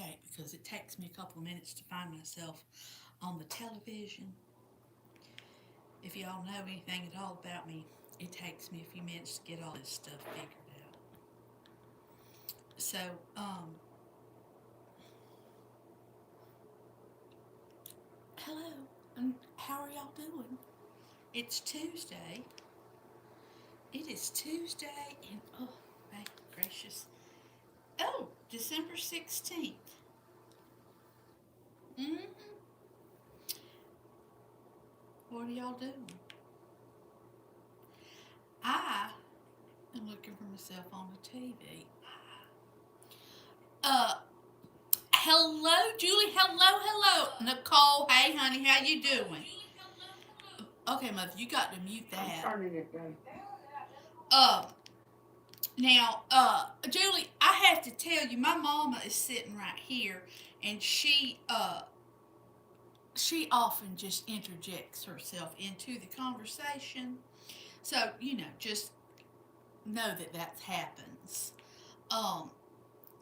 okay, because it takes me a couple of minutes to find myself on the television. If y'all know anything at all about me, it takes me a few minutes to get all this stuff figured out. So, um, hello, and how are y'all doing? It's Tuesday. It is Tuesday, and oh, my gracious. Oh, December 16th. Mm-hmm. What are y'all doing? I am looking for myself on the TV. Uh, hello, Julie. Hello, hello. Nicole, hey, honey, how you doing? Okay, mother, you got to mute I'm that. turning it down. Uh, now, Julie, I have to tell you, my mama is sitting right here, and she often just interjects herself into the conversation. So, just know that that happens. Um,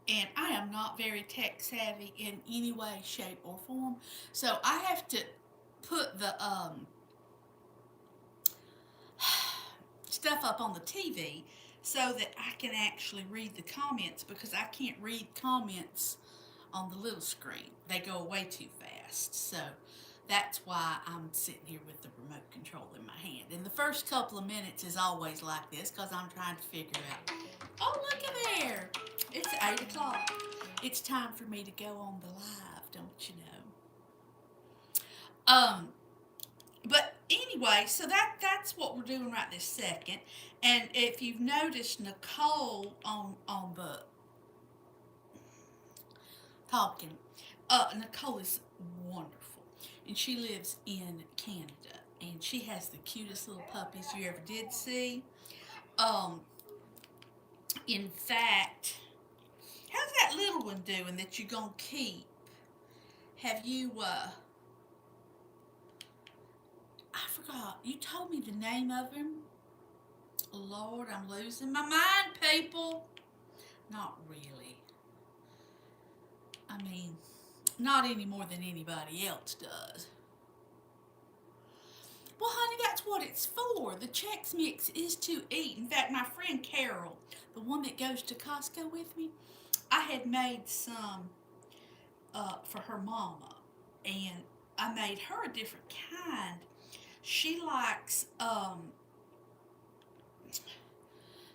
and I am not very tech savvy in any way, shape, or form. So I have to put the stuff up on the TV so that I can actually read the comments because I can't read comments on the little screen. They go away too fast. So that's why I'm sitting here with the remote control in my hand. And the first couple of minutes is always like this because I'm trying to figure out, oh, look at there. It's 8 o'clock. It's time for me to go on the live, don't you know? But anyway, so that's what we're doing right this second. And if you've noticed, Nicole on the talking, Nicole is wonderful, and she lives in Canada, and she has the cutest little puppies you ever did see. Um, in fact, how's that little one doing that you're gonna keep? Have you? I forgot. You told me the name of him. Lord, I'm losing my mind, people. Not really. I mean, not any more than anybody else does. Well, honey, that's what it's for. The Chex Mix is to eat. In fact, my friend Carol, the one that goes to Costco with me, I had made some for her mama, and I made her a different kind. She likes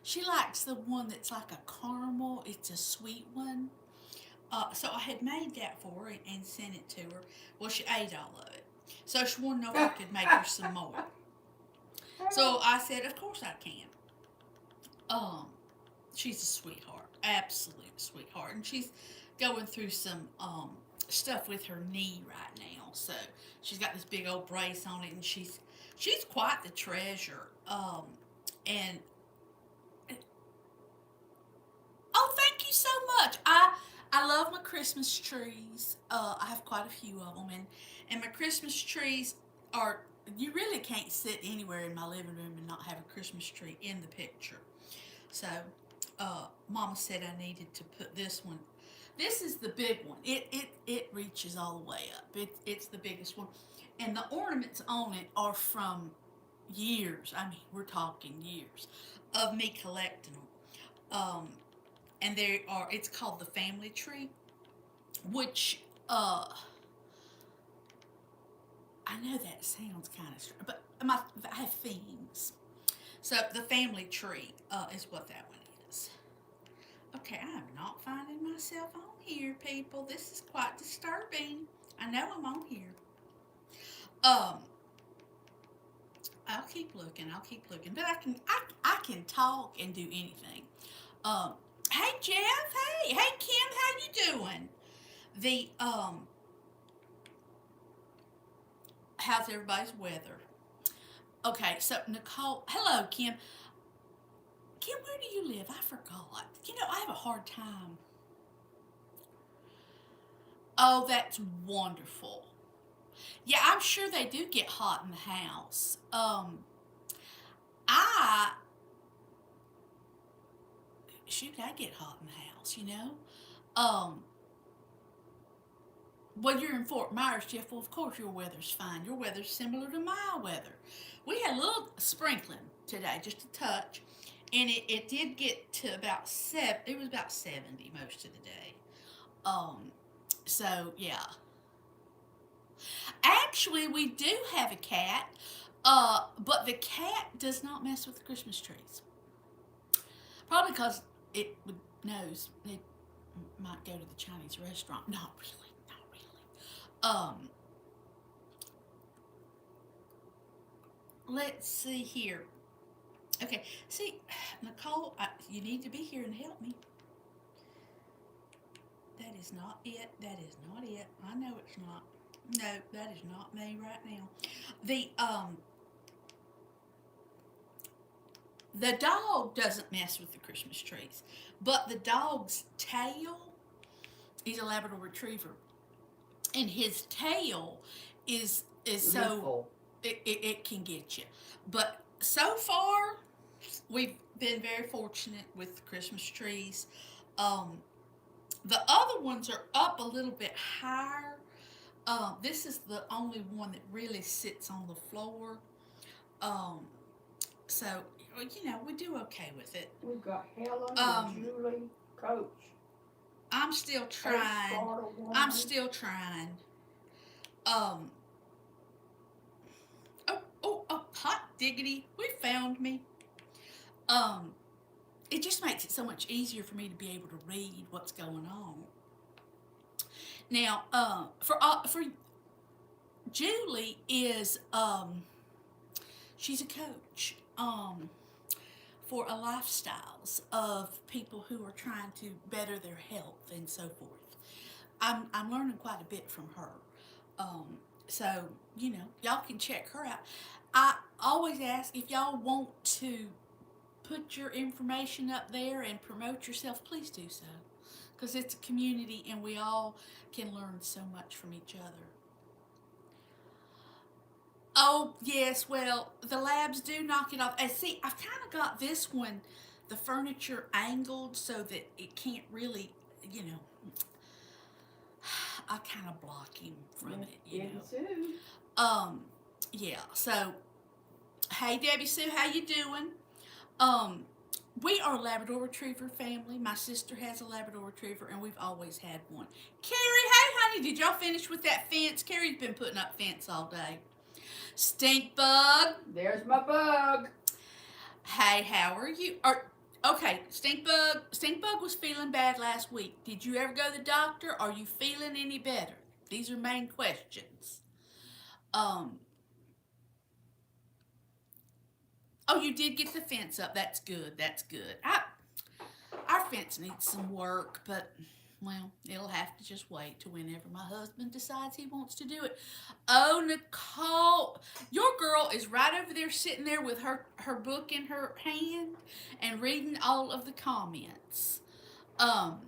she likes the one that's like a caramel. It's a sweet one. So I had made that for her and sent it to her. Well, she ate all of it. So she wanted to know if I could make her some more. So I said, of course I can. Um, she's a sweetheart, absolute sweetheart, and she's going through some stuff with her knee right now. So she's got this big old brace on it, and she's quite the treasure. And oh, thank you so much. I love my Christmas trees. I have quite a few of them, and my Christmas trees are. You really can't sit anywhere in my living room and not have a Christmas tree in the picture. So, Mama said I needed to put this one. This is the big one. It reaches all the way up. It's the biggest one, and the ornaments on it are from years. I mean, we're talking years of me collecting them. Um, and they are. It's called the family tree, which I know that sounds kind of strange, but I have themes. So the family tree is what that one is. Okay, I am not finding myself on here, people. This is quite disturbing. I know I'm on here. Um, I'll keep looking. I'll keep looking, but I can talk and do anything. Um, hey Jeff. Hey Kim. How you doing? The how's everybody's weather? Okay, so Nicole. Hello, Kim. Kim, where do you live? I forgot. I have a hard time. Oh, that's wonderful. Yeah, I'm sure they do get hot in the house. I shoot, I get hot in the house. Um, Well, you're in Fort Myers, Jeff. Well, of course your weather's fine. Your weather's similar to my weather. We had a little sprinkling today, just a touch, and it did get to about seven. It was about 70 most of the day. Um, so yeah. Actually, we do have a cat, but the cat does not mess with the Christmas trees. Probably because it knows it might go to the Chinese restaurant. Not really, not really. Let's see here. Okay, see, Nicole, you need to be here and help me. That is not it. That is not it. I know it's not. No, that is not me right now. The um the dog doesn't mess with the Christmas trees, but the dog's tail, he's a Labrador Retriever, and his tail is so it can get you. But so far, we've been very fortunate with the Christmas trees. Um, the other ones are up a little bit higher. This is the only one that really sits on the floor. Um, so we do okay with it. We've got Helen Um, and Julie, Coach, I'm still trying. I'm still trying. Um, oh, hot diggity, we found me. Um, it just makes it so much easier for me to be able to read what's going on. Now, for Julie is she's a coach for a lifestyles of people who are trying to better their health and so forth. I'm learning quite a bit from her. Um, so y'all can check her out. I always ask if y'all want to put your information up there and promote yourself. Please do so, because it's a community and we all can learn so much from each other. Oh, yes, well, the labs do knock it off. And see, I've kind of got this one, the furniture angled so that it can't really, you know, I kind of block him from it, Too. Um, yeah, so, hey, Debbie Sue, how you doing? Um, we are a Labrador Retriever family. My sister has a Labrador Retriever, and we've always had one. Carrie, hey, honey, did y'all finish with that fence? Carrie's been putting up fence all day. Stink bug. There's my bug. Hey, how are you? Okay, stink bug. Stink bug was feeling bad last week. Did you ever go to the doctor? Are you feeling any better? These are main questions. Um. Oh, you did get the fence up. That's good. That's good. Our fence needs some work, but well, it'll have to just wait to whenever my husband decides he wants to do it. Oh, Nicole, your girl is right over there sitting there with her book in her hand and reading all of the comments. Um,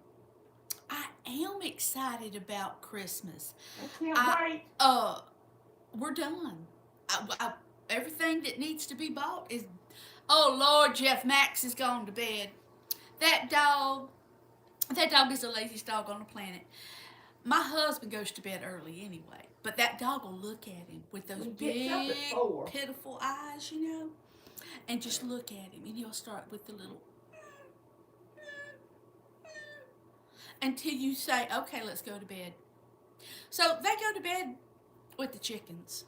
I am excited about Christmas. I can't wait. We're done. Everything that needs to be bought is. Oh Lord, Jeff Max is gone to bed. That dog That dog is the laziest dog on the planet. My husband goes to bed early anyway, but that dog will look at him with those big, pitiful eyes, and just look at him, and he'll start with the little until you say, "Okay, let's go to bed." So they go to bed with the chickens.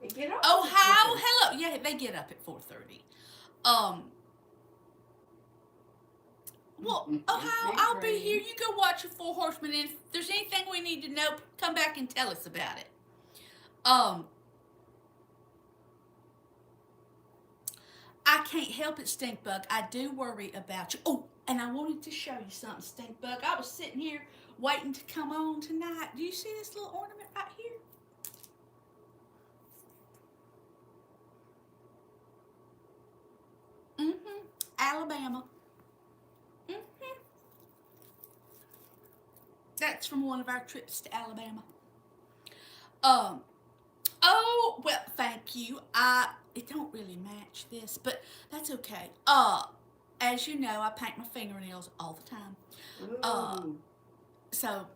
They get up. Oh, how? Hello. Yeah, they get up at 4:30. Well, Ohio, I'll be here. You go watch the Four Horsemen, and if there's anything we need to know, come back and tell us about it. I can't help it, Stink Bug. I do worry about you. Oh, and I wanted to show you something, Stink Bug. I was sitting here waiting to come on tonight. Do you see this little ornament right here? Alabama. That's from one of our trips to Alabama. Oh, well, thank you. It don't really match this, but that's okay. As you know, I paint my fingernails all the time. So,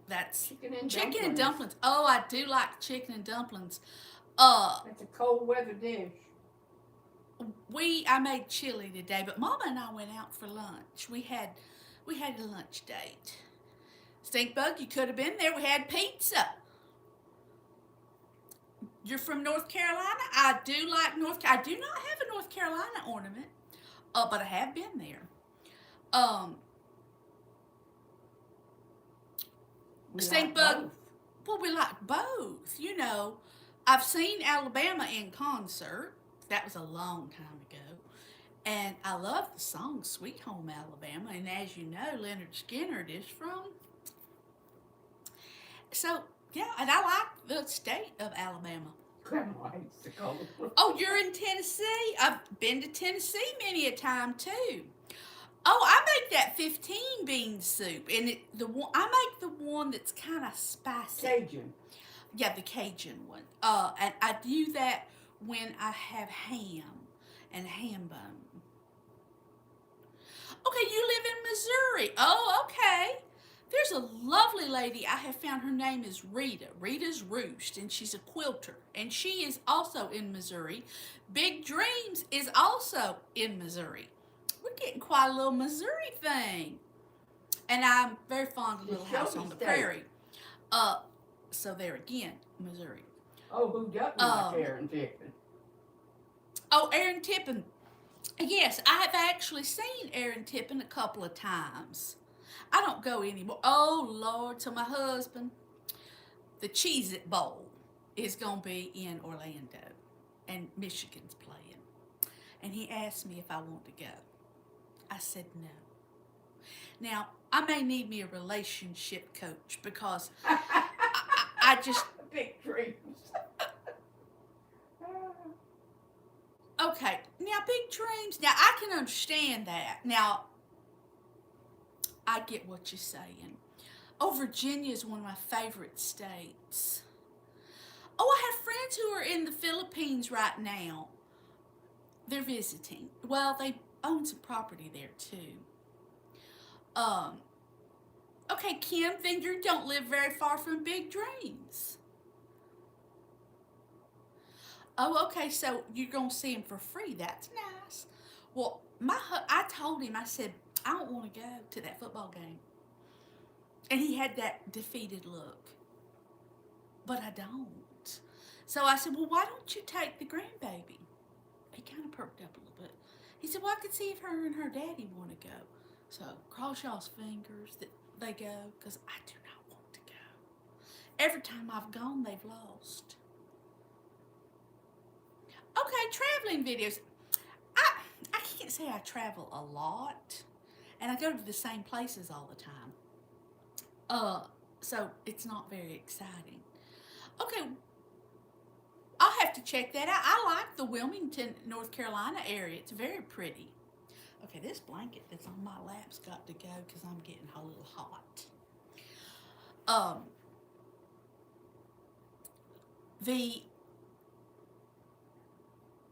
that's Chicken and and dumplings. Oh, I do like chicken and dumplings. That's a cold weather dish. I made chili today, but Mama and I went out for lunch. We had a lunch date. Stinkbug, you could have been there. We had pizza. You're from North Carolina. I do like I do not have a North Carolina ornament, but I have been there. Um, We Stinkbug. like both. Well, we like both. I've seen Alabama in concert. That was a long time ago. And I love the song Sweet Home Alabama. And as you know, Leonard Skinner is from. So, yeah, and I like the state of Alabama. Grandma hates the cold. Oh, you're in Tennessee? I've been to Tennessee many a time, too. Oh, I make that 15 bean soup. And I make the one that's kind of spicy. Cajun. Yeah, the Cajun one. And I do that when I have ham and ham bone. Okay, you live in Missouri. Oh, okay. There's a lovely lady I have found. Her name is Rita. Rita's Roost, and she's a quilter. And she is also in Missouri. Big Dreams is also in Missouri. We're getting quite a little Missouri thing. And I'm very fond of Little House on the Prairie. So there again, Missouri. Oh, who doesn't like Aaron Tippin? Oh, Aaron Tippin. Yes, I have actually seen Aaron Tippin a couple of times. I don't go anymore. Oh, Lord. So my husband, the Cheez-It Bowl is going to be in Orlando, and Michigan's playing. And he asked me if I want to go. I said no. Now, I may need me a relationship coach because I just... Big dreams. Okay, now Big Dreams. Now, I can understand that. Now, I get what you're saying. Oh, Virginia is one of my favorite states. Oh, I have friends who are in the Philippines right now. They're visiting. Well, they own some property there, too. Okay, Kim, then you don't live very far from Big Dreams. Oh, okay, so you're going to see him for free. That's nice. Well, I told him, I said, I don't want to go to that football game. And he had that defeated look. But I don't. So I said, well, why don't you take the grandbaby? He kind of perked up a little bit. He said, well, I could see if her and her daddy want to go. So cross y'all's fingers that they go, because I do not want to go. Every time I've gone, they've lost. Okay, traveling videos. I can't say I travel a lot, and I go to the same places all the time. So it's not very exciting. Okay, I'll have to check that out. I like the Wilmington, North Carolina area. It's very pretty. Okay, this blanket that's on my lap's got to go because I'm getting a little hot.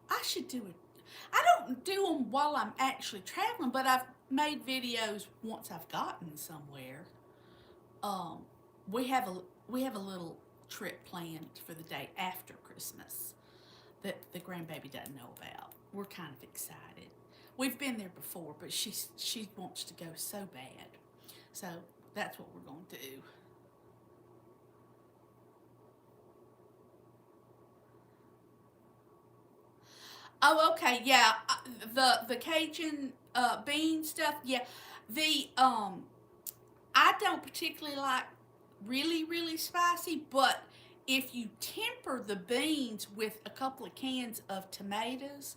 I should do it. I don't do them while I'm actually traveling, but I've made videos once I've gotten somewhere. We have a little trip planned for the day after Christmas that the grandbaby doesn't know about. We're kind of excited. We've been there before, but she wants to go so bad. So that's what we're going to do. Oh, okay, yeah. The Cajun bean stuff, yeah. I don't particularly like really, really spicy, but if you temper the beans with a couple of cans of tomatoes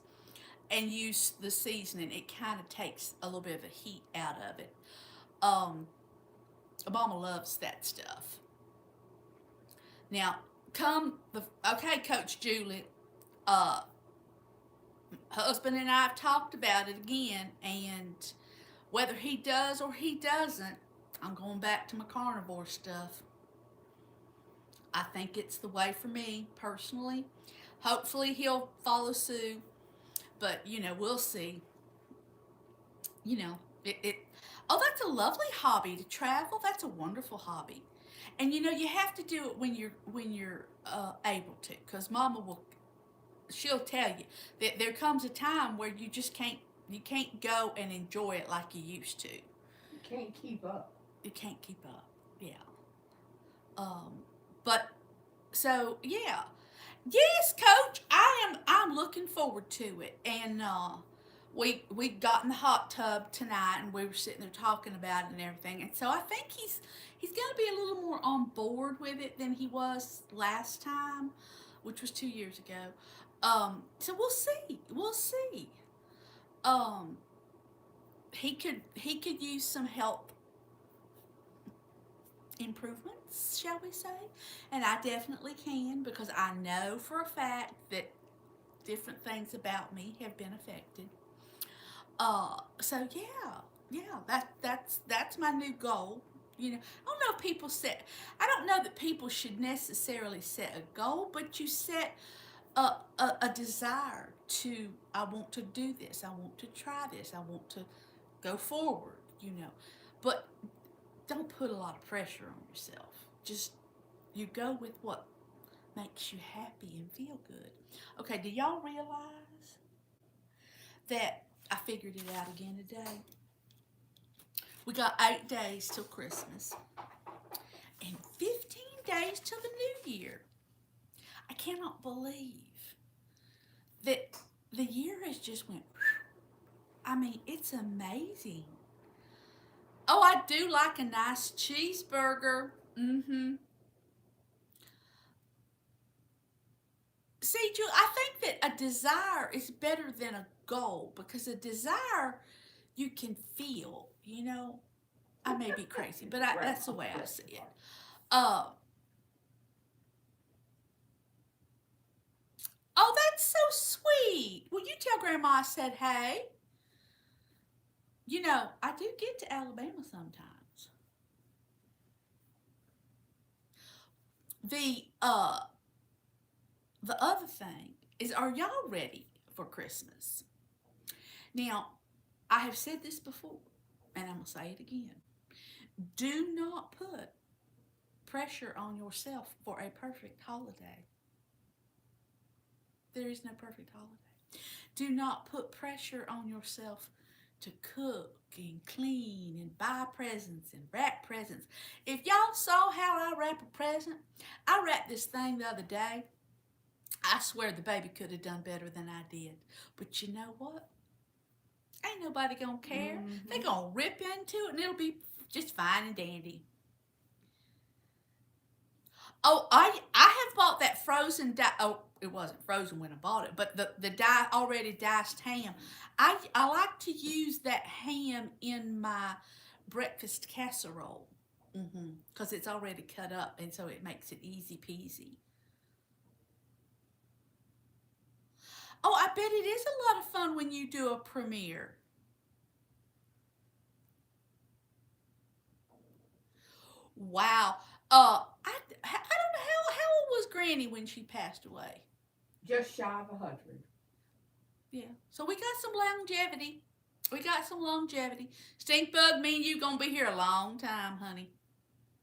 and use the seasoning, it kind of takes a little bit of the heat out of it. Mama loves that stuff. Now, okay, Coach Julie, husband and I have talked about it again, and whether he does or he doesn't, I'm going back to my carnivore stuff. I think it's the way for me, personally. Hopefully he'll follow suit, but, we'll see. Oh, that's a lovely hobby to travel. That's a wonderful hobby, and you have to do it when you're able to, because Mama will. She'll tell you that there comes a time where you can't go and enjoy it like you used to. You can't keep up. You can't keep up. Yeah. But so yeah, yes, Coach. I'm looking forward to it, and we got in the hot tub tonight, and we were sitting there talking about it and everything, and so I think he's going to be a little more on board with it than he was last time, which was 2 years ago. So we'll see. We'll see. Um, he could use some help improvements, shall we say? And I definitely can, because I know for a fact that different things about me have been affected. So yeah, that's my new goal. I don't know if people set. I don't know that people should necessarily set a goal, but you set a desire to. I want to do this. I want to try this. I want to go forward. But don't put a lot of pressure on yourself. Just you go with what makes you happy and feel good. Okay, do y'all realize that I figured it out again today? We got 8 days till Christmas and 15 days till the new year. I cannot believe that the year has just went. I mean, it's amazing. Oh, I do like a nice cheeseburger. Mm-hmm. See, Julie, I think that a desire is better than a goal, because a desire you can feel. I may be crazy, but that's the way I see it. Uh, oh, that's so sweet. Will you tell Grandma I said hey? I do get to Alabama sometimes. The uh the other thing is, are y'all ready for Christmas? Now, I have said this before, and I'm gonna say it again. Do not put pressure on yourself for a perfect holiday. There is no perfect holiday. Do not put pressure on yourself to cook and clean and buy presents and wrap presents. If y'all saw how I wrap a present, I wrapped this thing the other day. I swear the baby could have done better than I did. But you know what? Ain't nobody gonna care. Mm-hmm. They gonna rip into it and it'll be just fine and dandy. Oh, I have bought that frozen. Oh, it wasn't frozen when I bought it, but the already diced ham. I like to use that ham in my breakfast casserole, because it's already cut up, and so it makes it easy peasy. Oh, I bet it is a lot of fun when you do a premiere. Wow. I don't know how old was Granny when she passed away. Just shy of 100. Yeah. So we got some longevity. We got some longevity. Stink bug, me and you gonna be here a long time, honey.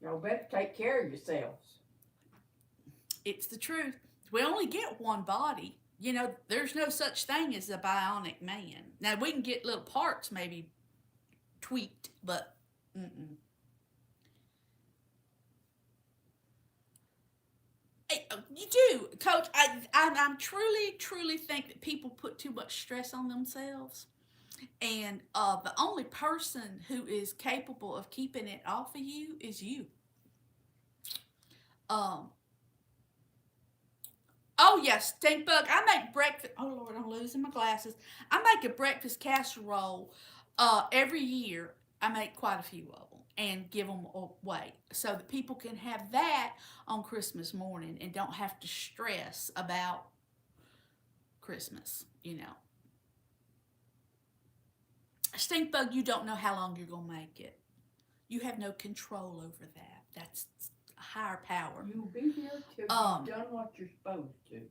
Y'all better take care of yourselves. It's the truth. We only get one body. There's no such thing as a bionic man. Now we can get little parts maybe tweaked, but mm-mm. You do, Coach. I'm truly think that people put too much stress on themselves, and the only person who is capable of keeping it off of you is you. Um. Oh yes, stink bug. I make breakfast. Oh Lord, I'm losing my glasses. I make a breakfast casserole. Every year I make quite a few of them and give them away so that people can have that on Christmas morning and don't have to stress about Christmas. Stink bug, you don't know how long you're gonna make it. You have no control over that. That's a higher power. You'll be here till you've done what you're supposed to.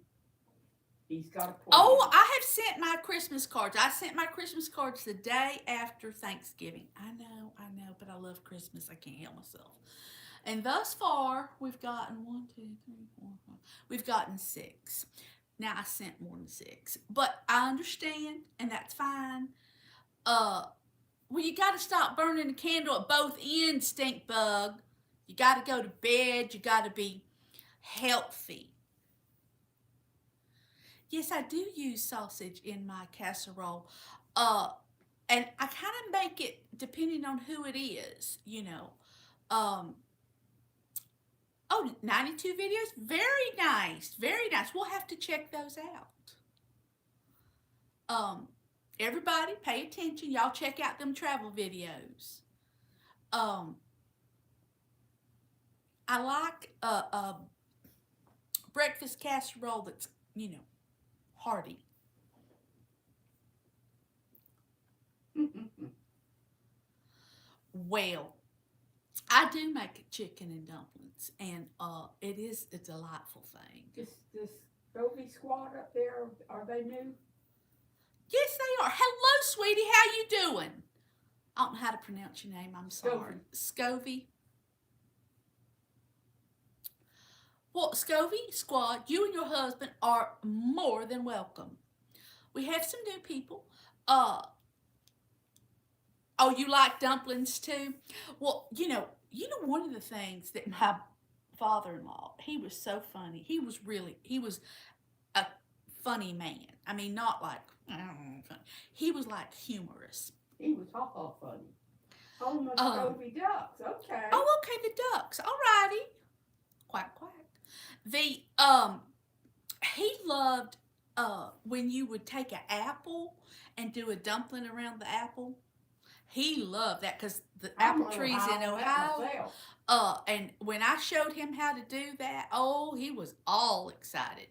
He's got a Oh, plan. I have sent my Christmas cards. I sent my Christmas cards the day after Thanksgiving. I know, but I love Christmas. I can't help myself. And thus far, we've gotten one, two, three, four, five. We've gotten six. Now I sent more than six, but I understand, and that's fine. Uh, well, you got to stop burning the candle at both ends, stink bug. You got to go to bed. You got to be healthy. Yes, I do use sausage in my casserole. Uh, and I kind of make it depending on who it is, you know. Um, oh, 92 videos? Very nice. Very nice. We'll have to check those out. Um, everybody pay attention. Y'all check out them travel videos. Um, I like a breakfast casserole that's, you know, hearty. Well, I do make chicken and dumplings, and it is a delightful thing. This Dovey squad up there, are they new? Yes, they are. Hello, sweetie. How you doing? I don't know how to pronounce your name. I'm sorry. Scovey. Well, Scovey squad, you and your husband are more than welcome. We have some new people. Uh, oh, you like dumplings too? Well, one of the things that my father-in-law, he was so funny. He was a funny man. I mean, not like, funny. He was like humorous. He was ha funny. Home of Um, Dovey ducks. Okay. oh, okay, the ducks. All righty. Quack, quack. The, he loved, when you would take an apple and do a dumpling around the apple. He loved that because the I'm apple gonna trees rely in on that Ohio. myself. And when I showed him how to do that, oh, he was all excited.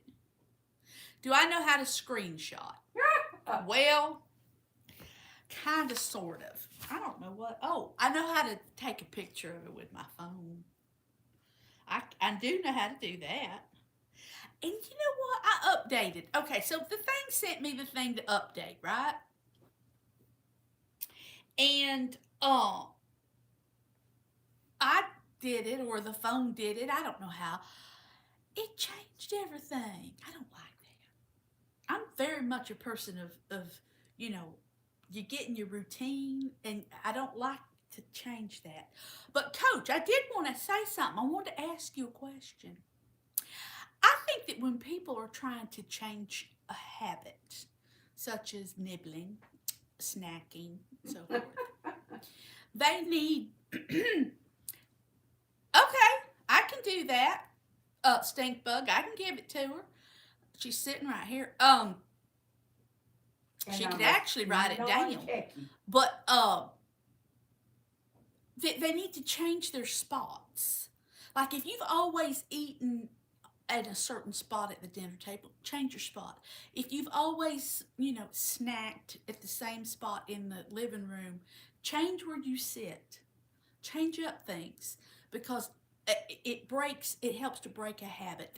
Do I know how to screenshot? Well, kind of, sort of. I don't know what. Oh, I know how to take a picture of it with my phone. I do know how to do that. And you know what? I updated. Okay, so the thing sent me the thing to update, right? And I did it, or the phone did it. I don't know how. It changed everything. I don't like that. I'm very much a person of you know, you get in your routine, and I don't like to change that. But, Coach, I did want to say something. I wanted to ask you a question. I think that when people are trying to change a habit, such as nibbling, snacking, so forth, they need. Okay, I can do that. Stink bug, I can give it to her. She's sitting right here. She And could I'm actually a write it down. non-techie. But they need to change their spots. Like if you've always eaten at a certain spot at the dinner table, change your spot. If you've always, snacked at the same spot in the living room, change where you sit. Change up things because it helps to break a habit.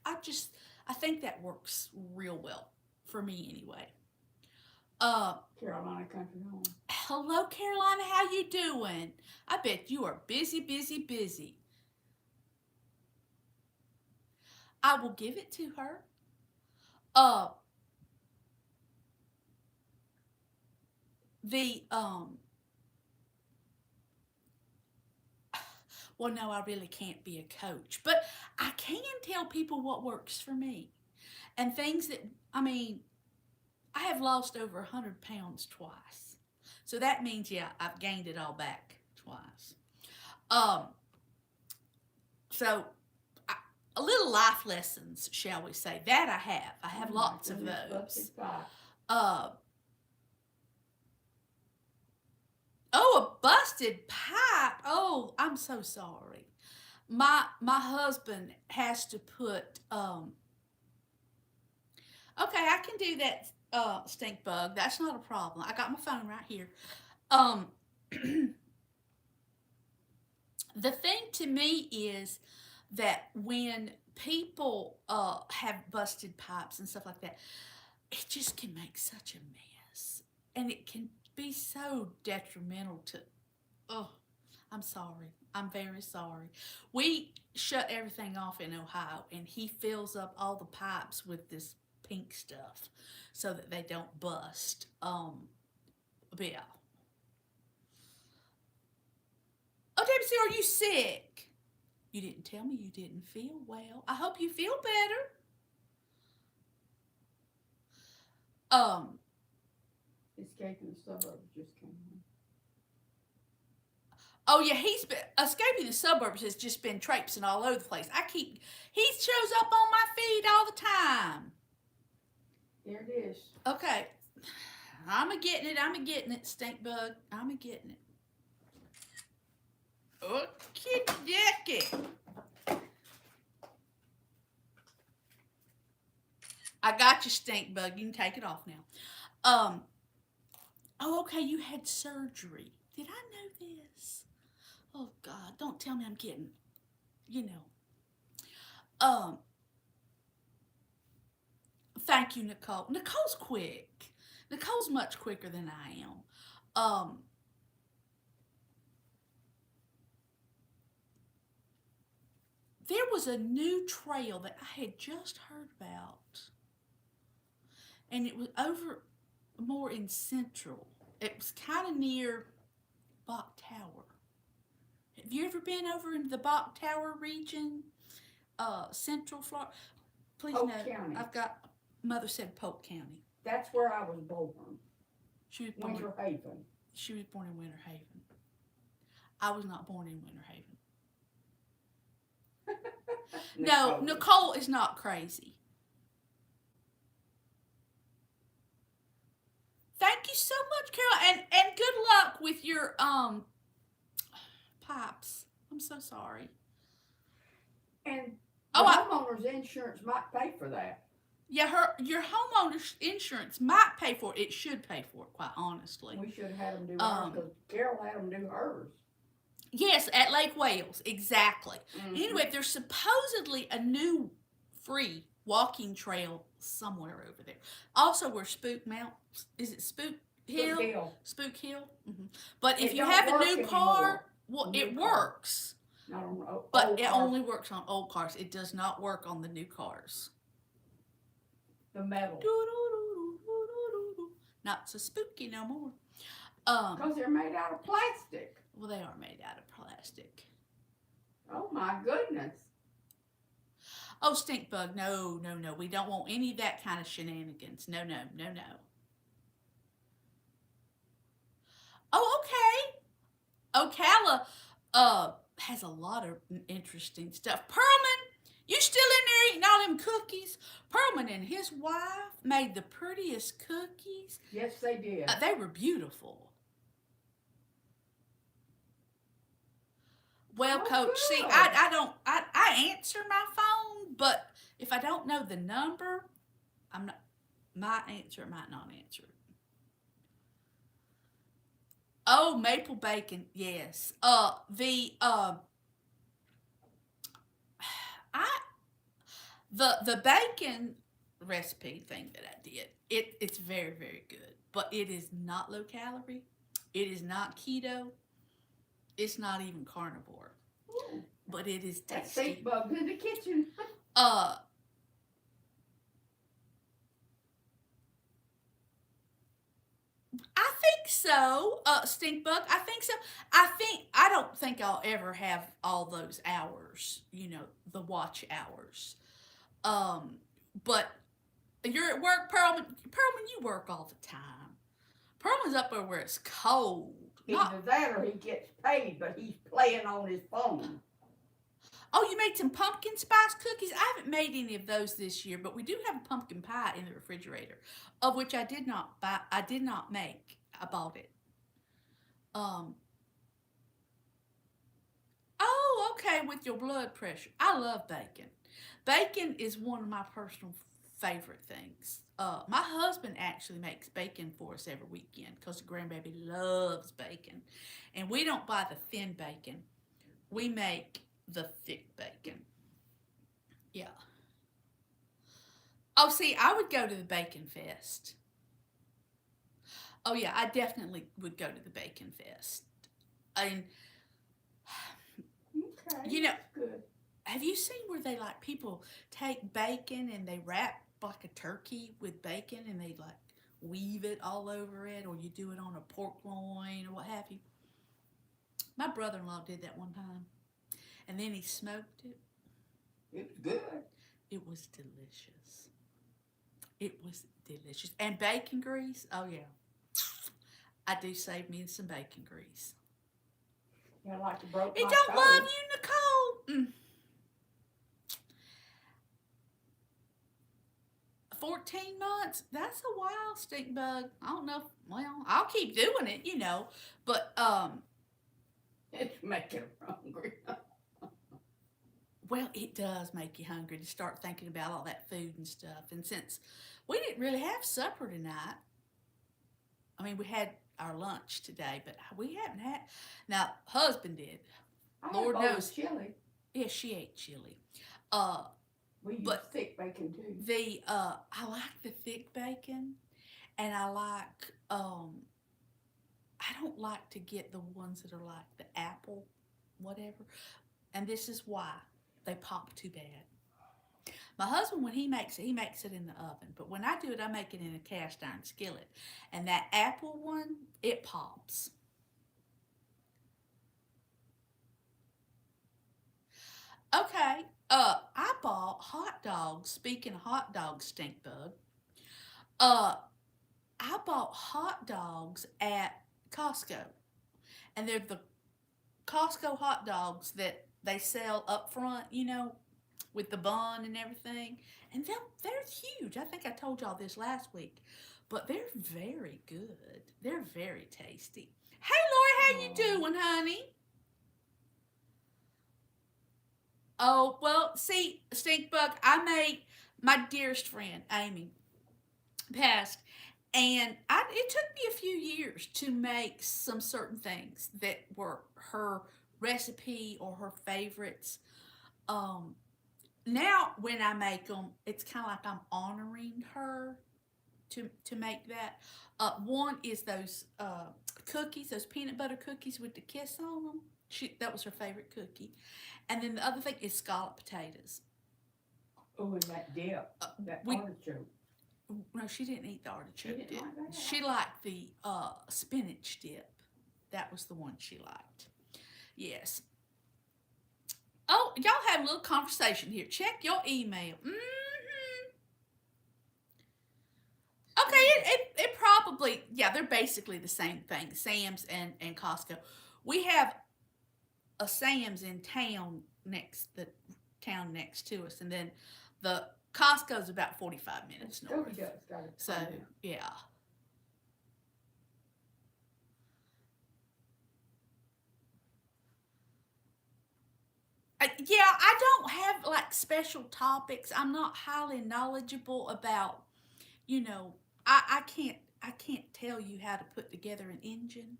I think that works real well for me anyway. Uh, Carolina Country Home. hello Carolina, how you doing? I bet you are busy, busy, busy. I will give it to her. Uh, the well, no, I really can't be a coach, but I can tell people what works for me and things that I have lost over 100 pounds twice, so that means yeah, I've gained it all back twice. Um, so a little life lessons, shall we say? That I have. I have lots of those. Uh, oh, a busted pipe. Oh, I'm so sorry. My husband has to put. Okay, I can do that. Stink bug. That's not a problem. I got my phone right here. The thing to me is that when people have busted pipes and stuff like that, it just can make such a mess, and it can be so detrimental to. Oh, I'm sorry. I'm very sorry. We shut everything off in Ohio, and he fills up all the pipes with this pink stuff so that they don't bust. But yeah. Oh, Dempsey, are you sick? You didn't tell me you didn't feel well. I hope you feel better. Um, Escaping the Suburbs just came on. oh yeah, he's been escaping the suburbs has just been traipsing all over the place. He shows up on my feed all the time. There it is. Okay, I'm a getting it. I'm a getting it, stink bug. I'm a getting it. Okay, Jackie. I got you, stink bug. You can take it off now. Oh, okay. You had surgery. Did I know this? Oh God! Don't tell me I'm getting. You know. Um. Thank you, Nicole. Nicole's quick. Nicole's much quicker than I am. There was a new trail that I had just heard about, and it was over more in Central. It was kind of near Bach Tower. Have you ever been over in the Bach Tower region, Central Florida? Please Polk know, County. I've got. Mother said Polk County. That's where I was born. She was born. Winter Haven. She was born in Winter Haven. I was not born in Winter Haven. No, Nicole is not crazy. Thank you so much, Carol, and good luck with your pipes. I'm so sorry. And the homeowner's insurance might pay for that. Yeah, your homeowner's insurance might pay for it. It should pay for it, quite honestly. We should have had them do ours because Carol had them do hers. Yes, at Lake Wales, exactly. Mm-hmm. Anyway, there's supposedly a new free walking trail somewhere over there. Also, where Spook Mount, is it Spook Hill? Spook Hill. Mm-hmm. But if you have a new car, well, it works. Not on old but cars. It only works on old cars. It does not work on the new cars. The metal. Not so spooky no more. Because they're made out of plastic. Well, they are made out of plastic. Oh my goodness. Oh, stink bug. No. We don't want any of that kind of shenanigans. No. Oh, okay. Ocala has a lot of interesting stuff. Pearlman, you still in there eating all them cookies? Pearlman and his wife made the prettiest cookies. Yes, they did. They were beautiful. Well, Coach, good. See, I answer my phone, but if I don't know the number, my answer might not answer it. Oh, maple bacon, yes. The bacon recipe thing that I did, it's very, very good, but it is not low calorie. It is not keto. It's not even carnivore. Ooh. But it is tasty. That stink bug in the kitchen. I think so. Stink bug. I think so. I don't think I'll ever have all those hours. The watch hours. But you're at work, Pearlman. Pearlman, you work all the time. Pearlman's up there where it's cold. Either that or he gets paid, but he's playing on his phone. Oh, you made some pumpkin spice cookies? I haven't made any of those this year, but we do have a pumpkin pie in the refrigerator, of which I did not buy. I did not make. I bought it. Oh, okay, with your blood pressure. I love bacon. Bacon is one of my personal favorite things. My husband actually makes bacon for us every weekend because the grandbaby loves bacon. And we don't buy the thin bacon. We make the thick bacon. Yeah. Oh, see, I would go to the Bacon Fest. Oh yeah, I definitely would go to the Bacon Fest. And Okay, you know, that's good. have you seen where they like people take bacon and they wrap like a turkey with bacon and they like weave it all over it, or you do it on a pork loin or what have you? My brother-in-law did that one time, and then he smoked it. It's good. It was delicious. It was delicious. And bacon grease. Oh yeah, I do save me some bacon grease. Yeah, like you broke It my don't love toe. you, Nicole. 14 months? That's a while, stink bug. I don't know. Well, I'll keep doing it, But It's making her hungry. well, it does make you hungry to start thinking about all that food and stuff. And since we didn't really have supper tonight, I mean, we had our lunch today, but we haven't had. Now, husband did. I had a Lord bowl of knows. chili. Yeah, she ate chili. Uh, We use but thick bacon too. I like the thick bacon, and I don't like to get the ones that are like the apple, whatever. And this is why they pop too bad. My husband, when he makes it in the oven. But when I do it, I make it in a cast iron skillet. And that apple one, it pops. Okay. I bought hot dogs. Speaking of hot dogs, stink bug. Uh, I bought hot dogs at Costco, and they're the Costco hot dogs that they sell up front, with the bun and everything. And they're huge. I think I told y'all this last week. But they're very good. They're very tasty. Hey Lori, how Oh, you doing, honey? Oh, well, see, Stink Bug, I made my dearest friend, Amy, passed. And it took me a few years to make some certain things that were her recipe or her favorites. Um, Now when I make them, it's kind of like I'm honoring her to make that. One is those cookies, those peanut butter cookies with the kiss on them. That was her favorite cookie, and then the other thing is scalloped potatoes. oh, and that dip, that We artichoke. No, she didn't eat the She artichoke didn't dip. like that. She liked the spinach dip. That was the one she liked. Yes. Oh, y'all have a little conversation here. Check your email. Okay, it probably, yeah, they're basically the same thing, Sam's and Costco. We have a Sam's in the town next to us, and then the Costco's about 45 And minutes Stony north. Gut's got a So, ton there. yeah. Yeah, I don't have like special topics. I'm not highly knowledgeable about, you know, I can't tell you how to put together an engine,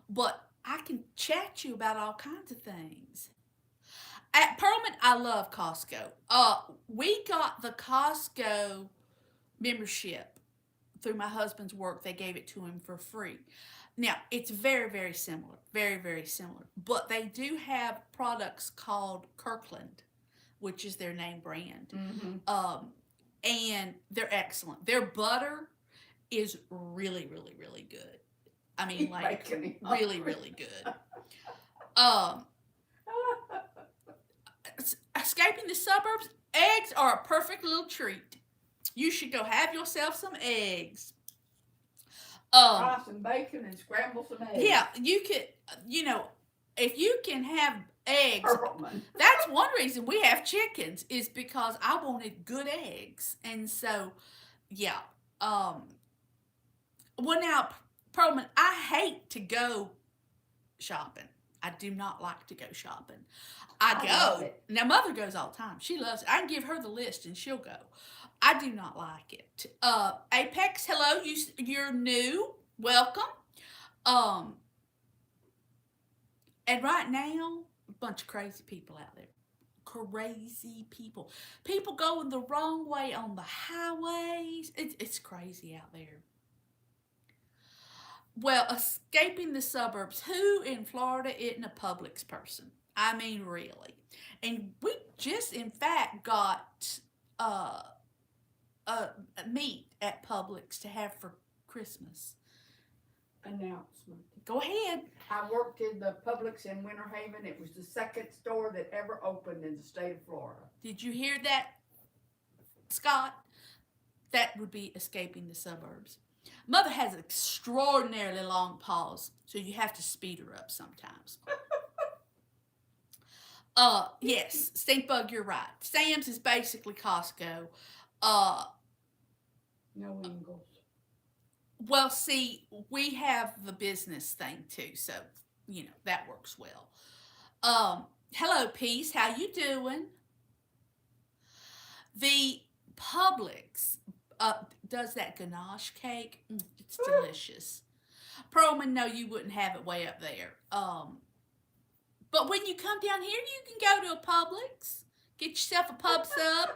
but I can chat you about all kinds of things. At Pearlman, I love Costco. We got the Costco membership through my husband's work. They gave it to him for free. Now, it's very, very similar. Very, very similar. But they do have products called Kirkland, which is their name brand. Mm-hmm. Um, and they're excellent. Their butter is really, really, really good. I mean, Keep like, making me really, hungry. really good. Um, Escaping the suburbs, eggs are a perfect little treat. You should go have yourself some eggs. Um, Fry some bacon and scramble some eggs. yeah, you could, you know, if you can have eggs, Perlman. that's one reason we have chickens is because I wanted good eggs, and so yeah. Um, well, now, Perlman, I hate to go shopping. I do not like to go shopping. I I love go. it. Now, Mother goes all the time. She loves it. I can give her the list and she'll go. I do not like it. Apex, hello. You're new. Welcome. Um, and right now, a bunch of crazy people out there. crazy people. People going the wrong way on the highways. It's crazy out there. Well, escaping the suburbs. Who in Florida isn't a Publix person? I mean, really. And we just, in fact, got uh, uh, meat at Publix to have for Christmas. Announcement. Go ahead. I worked in the Publix in Winter Haven. It was the second store that ever opened in the state of Florida. Did you hear that, Scott? That would be escaping the suburbs. Mother has extraordinarily long pause, so you have to speed her up sometimes. Yes, Stink Bug, you're right. Sam's is basically Costco. Uh, No Ingles. well, see, we have the business thing too, so that works well. Hello, Peace. How you doing? The Publix does that ganache cake. It's delicious. Perlman, no, you wouldn't have it way up there. But when you come down here, you can go to a Publix, get yourself a pub sub.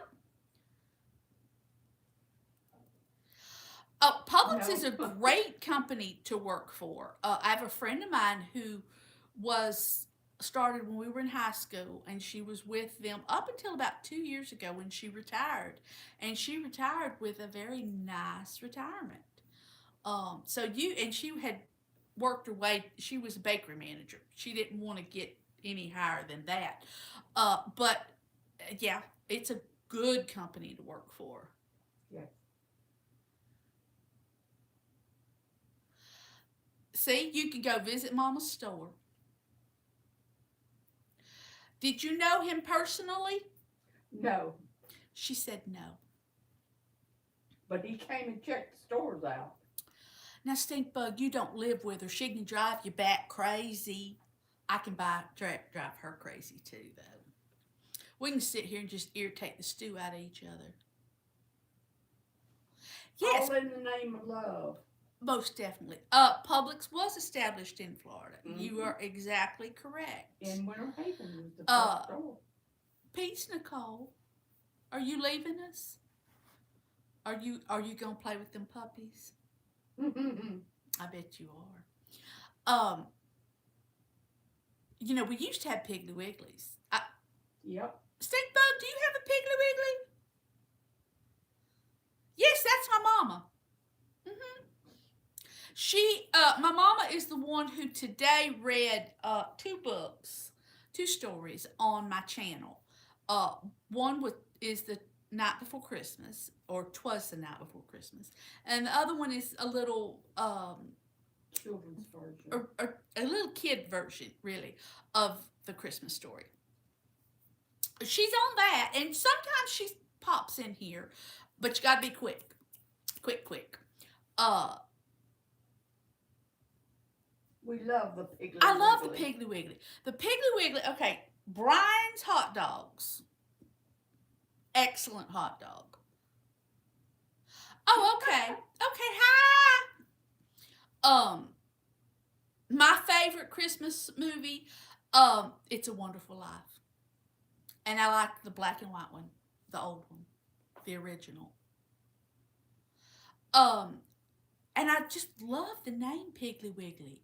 Publix is a great company to work for. I have a friend of mine who was started when we were in high school, and she was with them up until about 2 years ago when she retired, and she retired with a very nice retirement. She had worked her way. She was a bakery manager. She didn't want to get any higher than that. But yeah, it's a good company to work for. Yes. See, you can go visit Mama's store. Did you know him personally? No. She said no. But he came and checked the stores out. Now, Stink Bug, you don't live with her. She can drive you back crazy. I can drive her crazy too, though. We can sit here and just irritate the stew out of each other. Yes. All in the name of love. Most definitely. Publix was established in Florida. Mm-hmm. You are exactly correct. In Winter Haven was the first store. Peace, Nicole. Are you leaving us? Are you gonna play with them puppies? I bet you are. We used to have Piggly Wigglies. Yep. Stink Bug, do you have a Piggly Wiggly? Yes, that's my mama. My mama is the one who today read 2 stories on my channel. One is the night before Christmas, or 'twas the night before Christmas, and the other one is a little children's version, or a little kid version, really, of the Christmas story. She's on that, and sometimes she pops in here, but you gotta be quick. We love the Piggly Wiggly. I love the Piggly Wiggly. The Piggly Wiggly, okay, Brian's Hot Dogs. Excellent hot dog. Oh, okay. Okay, hi. My favorite Christmas movie, It's a Wonderful Life. And I like the black and white one, the old one, the original. And I just love the name Piggly Wiggly.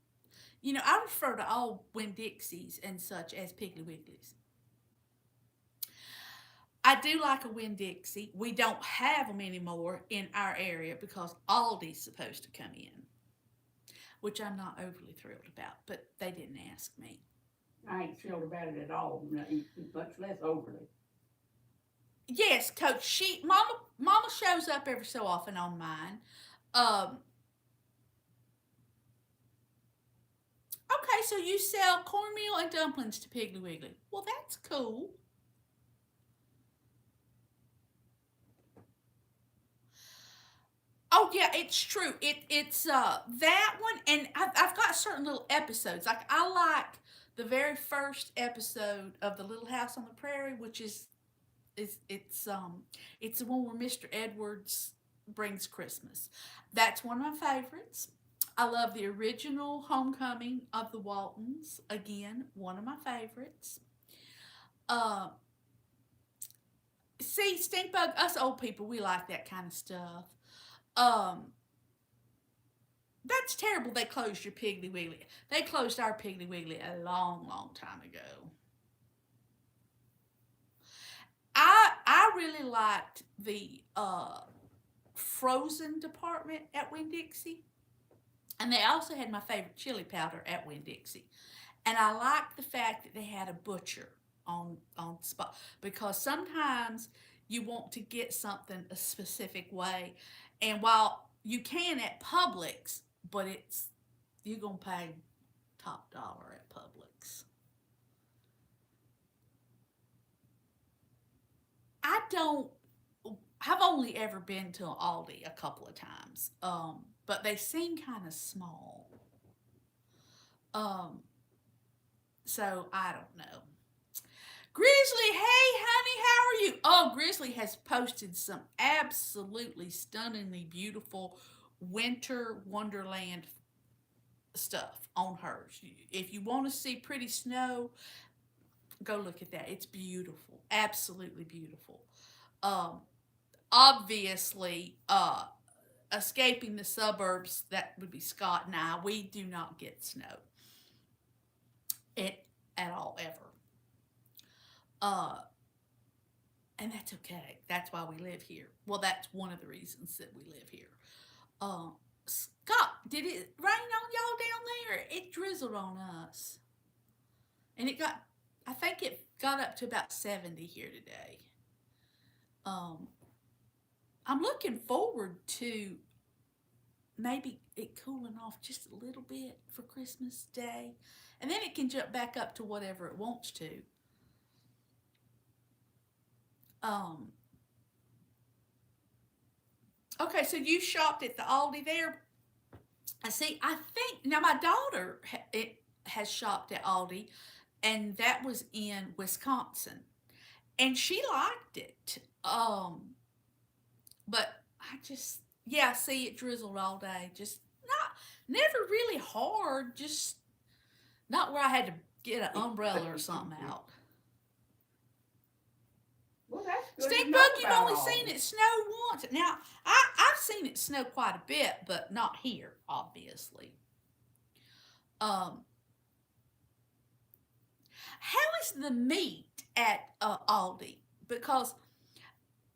I refer to all Winn-Dixies and such as Piggly Wigglies. I do like a Winn-Dixie. We don't have them anymore in our area because Aldi's supposed to come in, which I'm not overly thrilled about, but they didn't ask me. I ain't thrilled about it at all, much less overly. Yes, Coach. Mama shows up every so often on mine. Okay, so you sell cornmeal and dumplings to Piggly Wiggly. Well, that's cool. Oh yeah, it's true. It's that one, and I've got certain little episodes. Like I like the very first episode of The Little House on the Prairie, which is it's the one where Mr. Edwards brings Christmas. That's one of my favorites. I love the original Homecoming of the Waltons. Again, one of my favorites. see, stink bug, us old people, we like that kind of stuff. Um, that's terrible. They closed your Piggly Wiggly. They closed our Piggly Wiggly a long, long time ago. I really liked the frozen department at Winn Dixie, and they also had my favorite chili powder at Winn Dixie. And I liked the fact that they had a butcher on spot, because sometimes you want to get something a specific way, and while you can at Publix, but it's you're gonna pay top dollar at Publix. I don't. I've only ever been to Aldi a couple of times, but they seem kind of small. Um, so I don't know. Grizzly, hey honey, how are you? Oh, Grizzly has posted some absolutely stunningly beautiful winter wonderland stuff on hers. If you want to see pretty snow, go look at that. It's beautiful, absolutely beautiful. Um, Obviously, escaping the suburbs, that would be Scott and I. We do not get snow it at all ever. Uh, and that's okay. That's why we live here. Well, that's one of the reasons that we live here. Scott, did it rain on y'all down there? It drizzled on us, and it got. I think it got up to about 70 here today. Um, I'm looking forward to maybe it cooling off just a little bit for Christmas Day, and then it can jump back up to whatever it wants to. Um, okay, so you shopped at the Aldi there. I see. I think now my daughter it has shopped at Aldi, and that was in Wisconsin, and she liked it. But I just yeah, see it drizzled all day. Just not never really hard. Just not where I had to get an umbrella or something out. Well, that's good to Stink know bug, you've about only all seen this. it snow once. Now I've seen it snow quite a bit, but not here, obviously. Um, how is the meat at Aldi? Because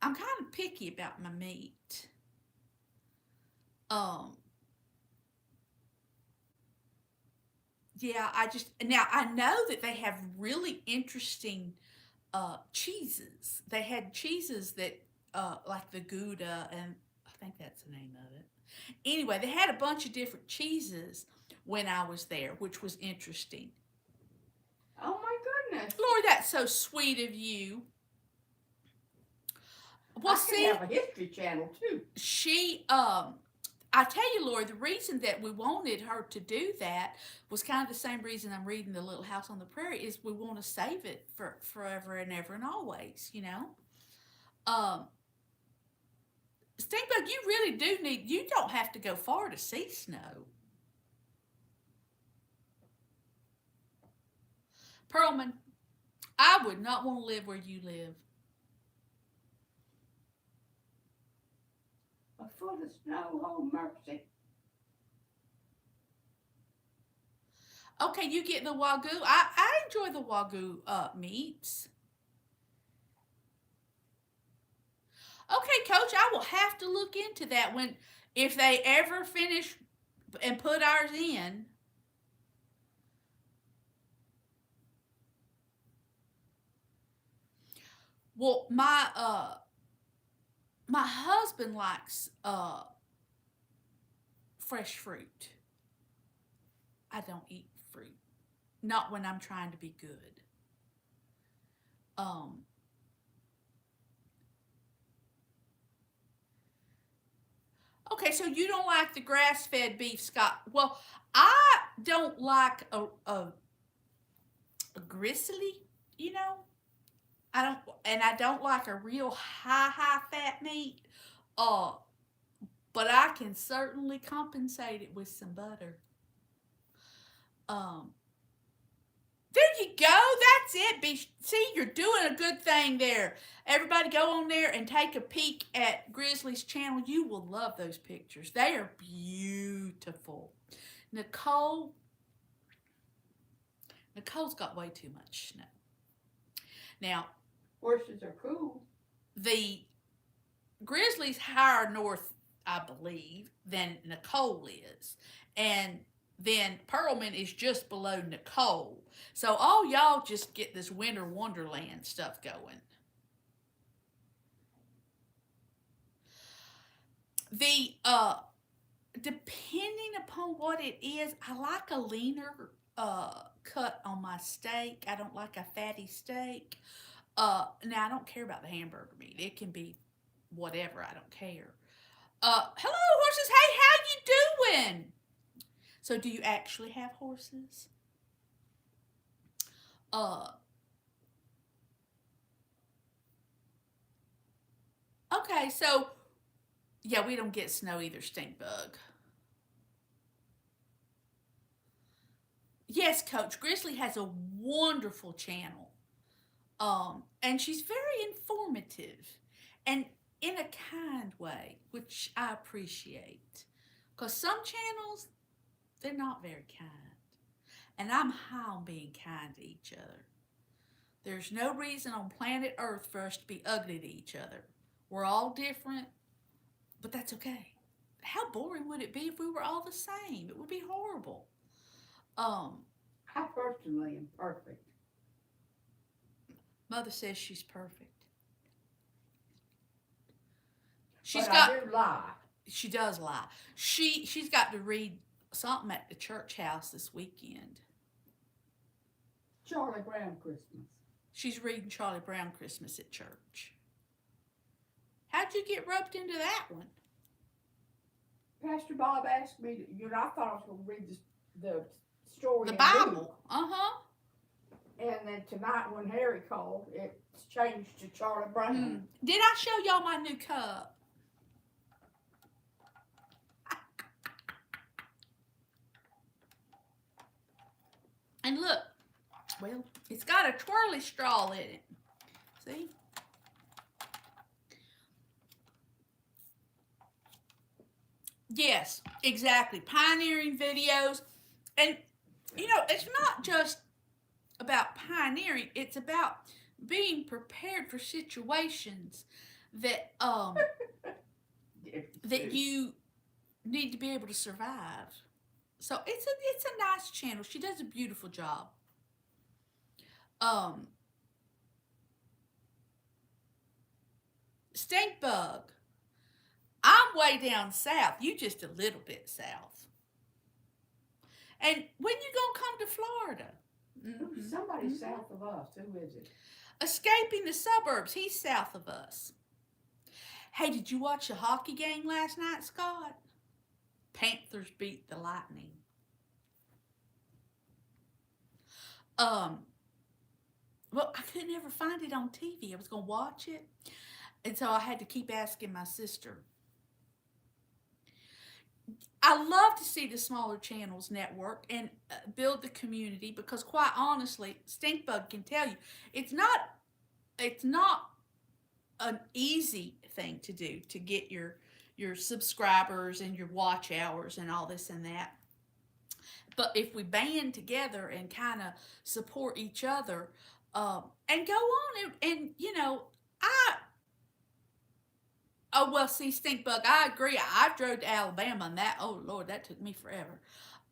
I'm kind of picky about my meat. Um, yeah, I just now I know that they have really interesting cheeses. They had cheeses that like the Gouda, and I think that's the name of it. Anyway, they had a bunch of different cheeses when I was there, which was interesting. Oh my goodness. Lord, that's so sweet of you. Well, I could see, have a history channel too. she I tell you, Lori, the reason that we wanted her to do that was kind of the same reason I'm reading The Little House on the Prairie, is we want to save it for forever and ever and always, you know. Um, Stinkbug, you really do need. You don't have to go far to see snow. Pearlman, I would not want to live where you live. A foot of snow, oh mercy. Okay, you get the Wagyu. I enjoy the Wagyu meats. Okay, Coach, I will have to look into that when if they ever finish and put ours in. Well, my husband likes fresh fruit. I don't eat fruit. Not when I'm trying to be good. Um Okay, so you don't like the grass-fed beef, Scott. Well, I don't like a gristly, you know. I don't, and I don't like a real high fat meat. Uh, but I can certainly compensate it with some butter. Um, There you go. That's it. See, you're doing a good thing there. Everybody go on there and take a peek at Grizzly's channel. You will love those pictures. They are beautiful. Nicole, Nicole's got way too much snow. Now, Horses are cool. the Grizzly's higher north, I believe, than Nicole is. And then Pearlman is just below Nicole. So all y'all just get this winter wonderland stuff going. The depending upon what it is, I like a leaner cut on my steak. I don't like a fatty steak. Now I don't care about the hamburger meat. It can be whatever. I don't care. Hello horses. Hey, how you doing? So do you actually have horses? Okay, so yeah, we don't get snow either, stink bug. Yes, Coach Grizzly has a wonderful channel. And she's very informative and in a kind way, which I appreciate. Because some channels, they're not very kind. And I'm high on being kind to each other. There's no reason on planet Earth for us to be ugly to each other. We're all different, but that's okay. How boring would it be if we were all the same? It would be horrible. I personally am perfect. Mother says she's perfect. But I do lie. She does lie. She's got to read something at the church house this weekend. Charlie Brown Christmas. She's reading Charlie Brown Christmas at church. How'd you get roped into that one? Pastor Bob asked me to, I thought I was going to read the story. The Bible. And then tonight when Harry called, it's changed to Charlie Brown. Did I show y'all my new cup? And look, well, it's got a twirly straw in it. See? Yes, exactly. Pioneering videos. And, it's not just about pioneering. It's about being prepared for situations that that you need to be able to survive. So it's a nice channel. She does a beautiful job. Stink bug. I'm way down south. You just a little bit south. And when you gonna come to Florida? Somebody south of us. Who is it? Escaping the suburbs. He's south of us. Hey, did you watch the hockey game last night, Scott? Panthers beat the Lightning. Well, I could never find it on TV. I was going to watch it. And so I had to keep asking my sister. I love to see the smaller channels network and build the community because, quite honestly, Stinkbug can tell you it's not an easy thing to do to get your subscribers and your watch hours and all this and that. But if we band together and kind of support each other and go on and oh, well, see, Stinkbug, I agree. I drove to Alabama, and oh, Lord, that took me forever.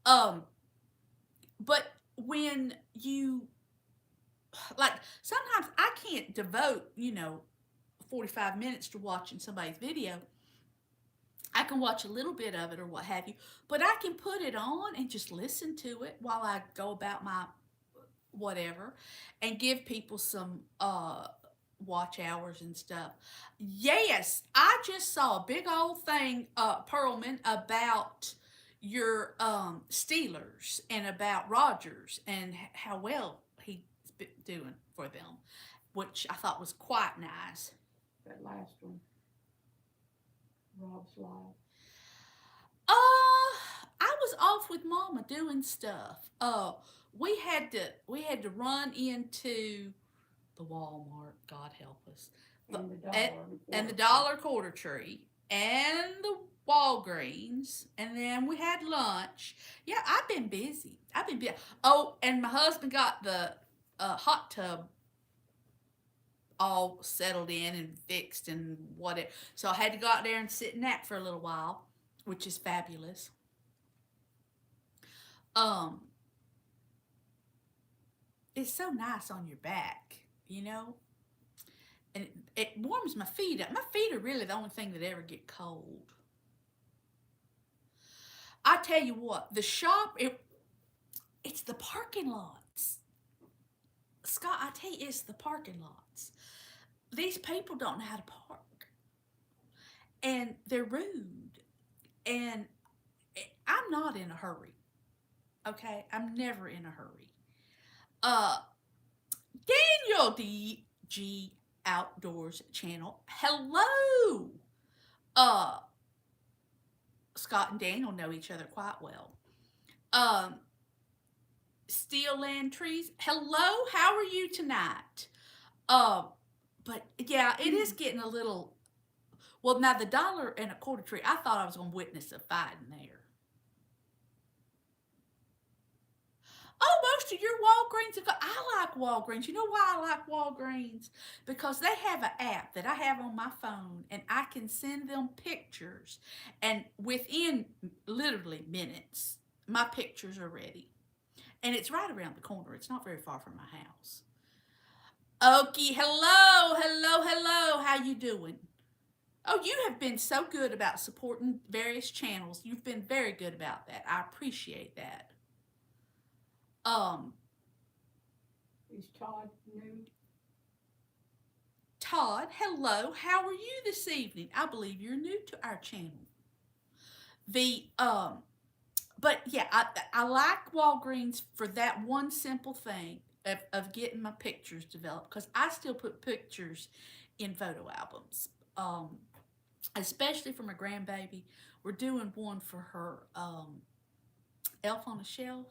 But when you, like, sometimes I can't devote, 45 minutes to watching somebody's video. I can watch a little bit of it or what have you, but I can put it on and just listen to it while I go about my whatever and give people some watch hours and stuff. Yes, I just saw a big old thing, Pearlman, about your Steelers and about Rodgers and how well he's been doing for them, which I thought was quite nice. That last one. Rob's live. I was off with Mama doing stuff. we had to run into the Walmart, God help us, the, And the and, dollar and and the quarter tree. Dollar Quarter Tree and the Walgreens, and then we had lunch. Yeah, I've been busy. I've been busy. Oh, and my husband got the hot tub all settled in and fixed and whatever. So I had to go out there and sit in that for a little while, which is fabulous. Um, it's so nice on your back, you know, and it warms my feet up. My feet are really the only thing that ever get cold. I tell you what, the shop it's the parking lots. Scott, I tell you, it's the parking lots. These people don't know how to park, and they're rude. And I'm not in a hurry. Okay, I'm never in a hurry. Uh, Daniel DG Outdoors Channel. Hello. Uh, Scott and Daniel know each other quite well. Um, Steel Land Trees. Hello, how are you tonight? Uh, but yeah, it is getting a little. Well, now the Dollar and a Quarter Tree. I thought I was going to witness a fight in there. Oh, most of your Walgreens have got. I like Walgreens. You know why I like Walgreens? Because they have an app that I have on my phone, and I can send them pictures, and within literally minutes, my pictures are ready, and it's right around the corner. It's not very far from my house. Okay, hello, hello, hello. How you doing? Oh, you have been so good about supporting various channels. You've been very good about that. I appreciate that. Um, Is Todd new? Todd, hello. How are you this evening? I believe you're new to our channel. The but yeah, I like Walgreens for that one simple thing of getting my pictures developed because I still put pictures in photo albums. Especially for my grandbaby. We're doing one for her elf on a shelf.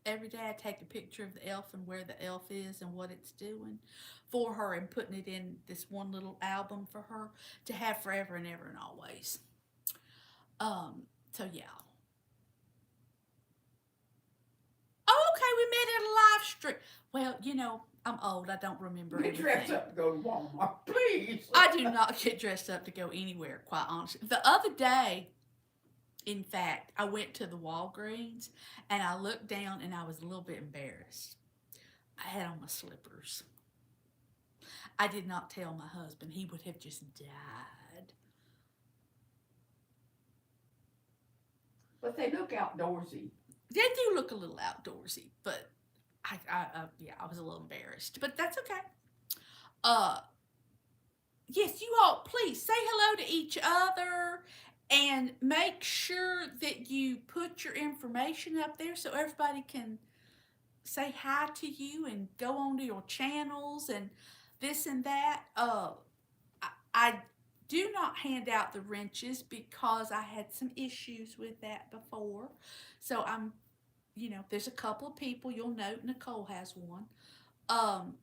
Every day I take a picture of the elf and where the elf is and what it's doing for her and putting it in this one little album for her to have forever and ever and always. So yeah. Oh, okay, we met at a live stream. Well, you know, I'm old. I don't remember We dress everything. up to go to Walmart, please. I do not get dressed up to go anywhere, quite honestly. The other day, in fact, I went to the Walgreens and I looked down and I was a little bit embarrassed. I had on my slippers. I did not tell my husband. He would have just died. But they look outdoorsy. They do look a little outdoorsy, but yeah, I was a little embarrassed. But that's okay. Uh, yes, you all, please say hello to each other and make sure that you put your information up there so everybody can say hi to you and go onto your channels and this and that. I do not hand out the wrenches because I had some issues with that before. So there's a couple of people you'll note. Nicole has one. Um,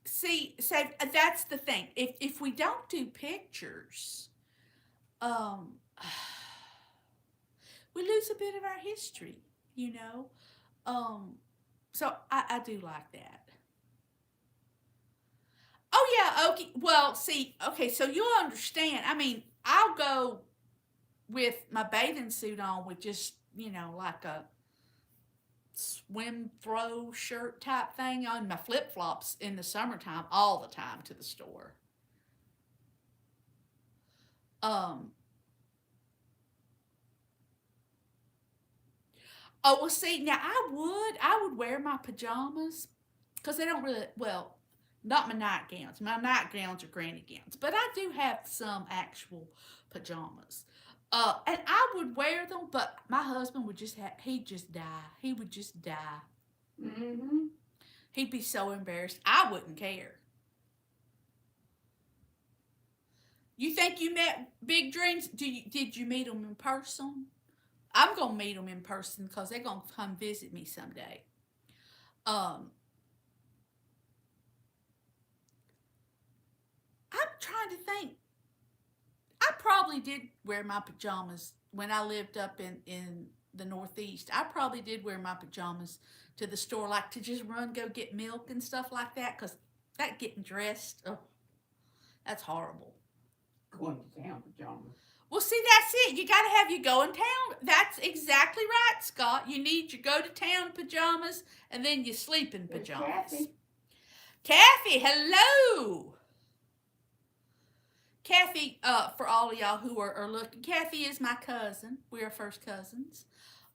so that's the thing. If we don't do pictures, um, we lose a bit of our history, you know. So I do like that. Oh yeah, okay. Well, see, okay, so you'll understand. I mean, I'll go with my bathing suit on with just, like a swim throw shirt type thing on, my flip flops in the summertime all the time to the store. Um oh well see now I would wear my pajamas because they don't really well not my nightgowns. My nightgowns are granny gowns, but I do have some actual pajamas. And I would wear them, but my husband would he'd just die. He would just die. Mm-hmm. He'd be so embarrassed. I wouldn't care. You think you met Big Dreams? Did you meet him in person? I'm gonna meet them in person because they're gonna come visit me someday. Um, I'm trying to think. I probably did wear my pajamas when I lived up in the Northeast. I probably did wear my pajamas to the store, like to just run, go get milk and stuff like that, because that getting dressed, oh, that's horrible. Going to town pajamas. Well, see, that's it. You got to have your go in town. That's exactly right, Scott. You need your go to town pajamas and then your sleeping There's pajamas. Kathy. Kathy, hello. Kathy, for all of y'all who are looking, Kathy is my cousin. We are first cousins.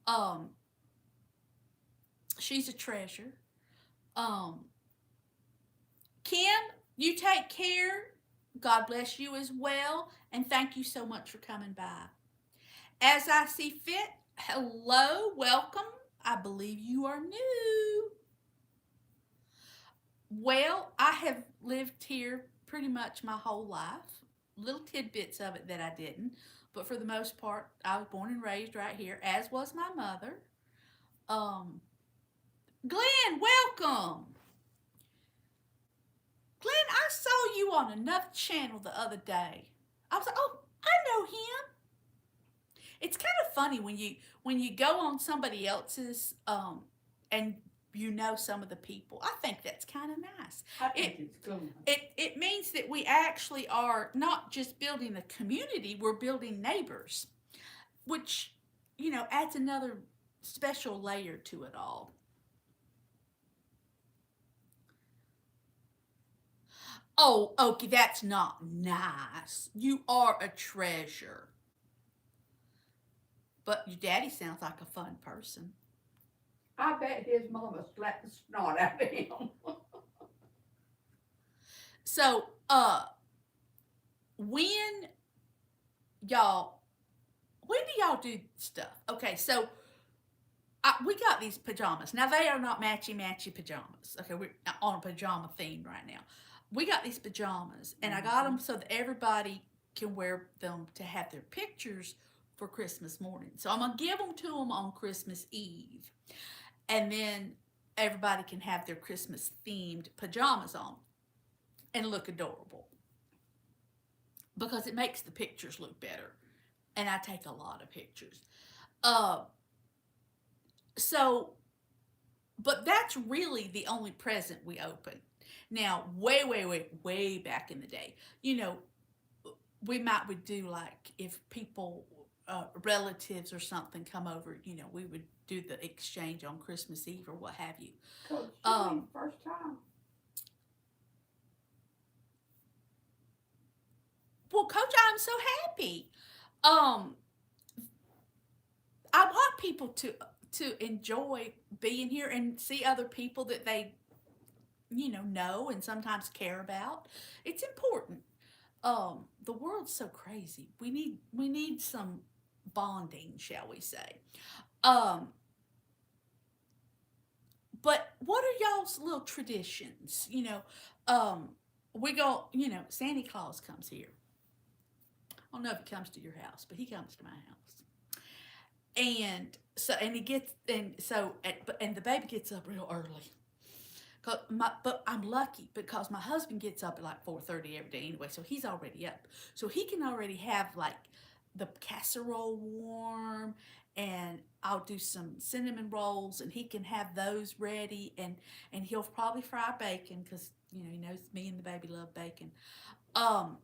Um, she's a treasure. Um, Kim, you take care. God bless you as well. And thank you so much for coming by. As I see fit, hello, welcome. I believe you are new. Well, I have lived here pretty much my whole life. Little tidbits of it that I didn't, but for the most part, I was born and raised right here, as was my mother. Um, Glenn, welcome. Glenn, I saw you on another channel the other day. I was like, oh, I know him. It's kind of funny when you go on somebody else's and you know some of the people. I think that's kind of nice. I think It it's good. it means that we actually are not just building a community, we're building neighbors, which adds another special layer to it all. Oh, okay, that's not nice. You are a treasure. But your daddy sounds like a fun person. I bet his mama slapped the snot out of him. So, when y'all, when do y'all do stuff? Okay, so we got these pajamas. Now they are not matchy matchy pajamas. Okay, we're on a pajama theme right now. We got these pajamas, and I got them so that everybody can wear them to have their pictures for Christmas morning. So I'm gonna give them to them on Christmas Eve, and then everybody can have their Christmas themed pajamas on and look adorable because it makes the pictures look better. And I take a lot of pictures. Uh, so, but that's really the only present we open. Now, way back in the day, we would do like if people, relatives or something come over, we would do the exchange on Christmas Eve or what have you. Coach, you mean Um, first time? well, Coach, I'm so happy. Um, I want people to enjoy being here and see other people that they know and sometimes care about. It's important. The world's so crazy. We need some bonding, shall we say? Um, but what are y'all's little traditions? We go. Santa Claus comes here. I don't know if he comes to your house, but he comes to my house. And he gets and the baby gets up real early. But I'm lucky because my husband gets up at like 4:30 every day anyway, so he's already up. So he can already have like the casserole warm, and I'll do some cinnamon rolls, and he can have those ready, and he'll probably fry bacon because he knows me and the baby love bacon. Um,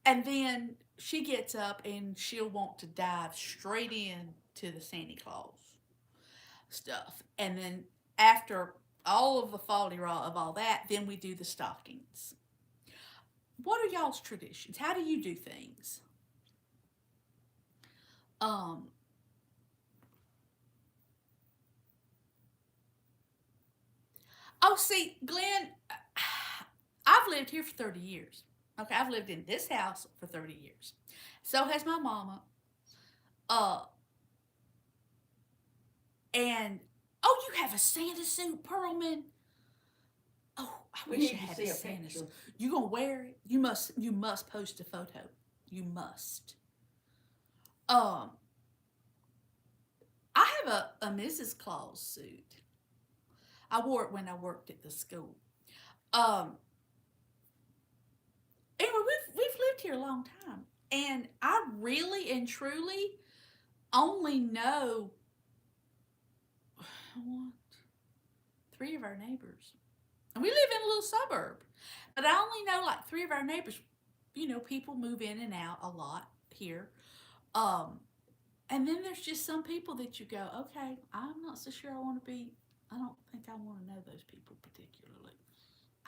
and then she gets up and she'll want to dive straight in to the Santa Claus stuff. And then after all of the folly raw of all that, then we do the stockings. What are y'all's traditions? How do you do things? Um, oh, see, Glenn, I've lived here for 30 years. Okay, I've lived in this house for 30 years. So has my mama. Uh, and oh, you have a Santa suit, Pearlman. Oh, I We wish I need to had see a a Santa picture. suit. You gonna wear it? You must post a photo. You must. Um, have a Mrs. Claus suit. I wore it when I worked at the school. Um, anyway, we've lived here a long time, and I really and truly only know what, three of our neighbors, and we live in a little suburb, but I only know like three of our neighbors. You know, people move in and out a lot here. Um, and then there's just some people that you go, okay, I'm not so sure I want to be. I don't think I want to know those people particularly.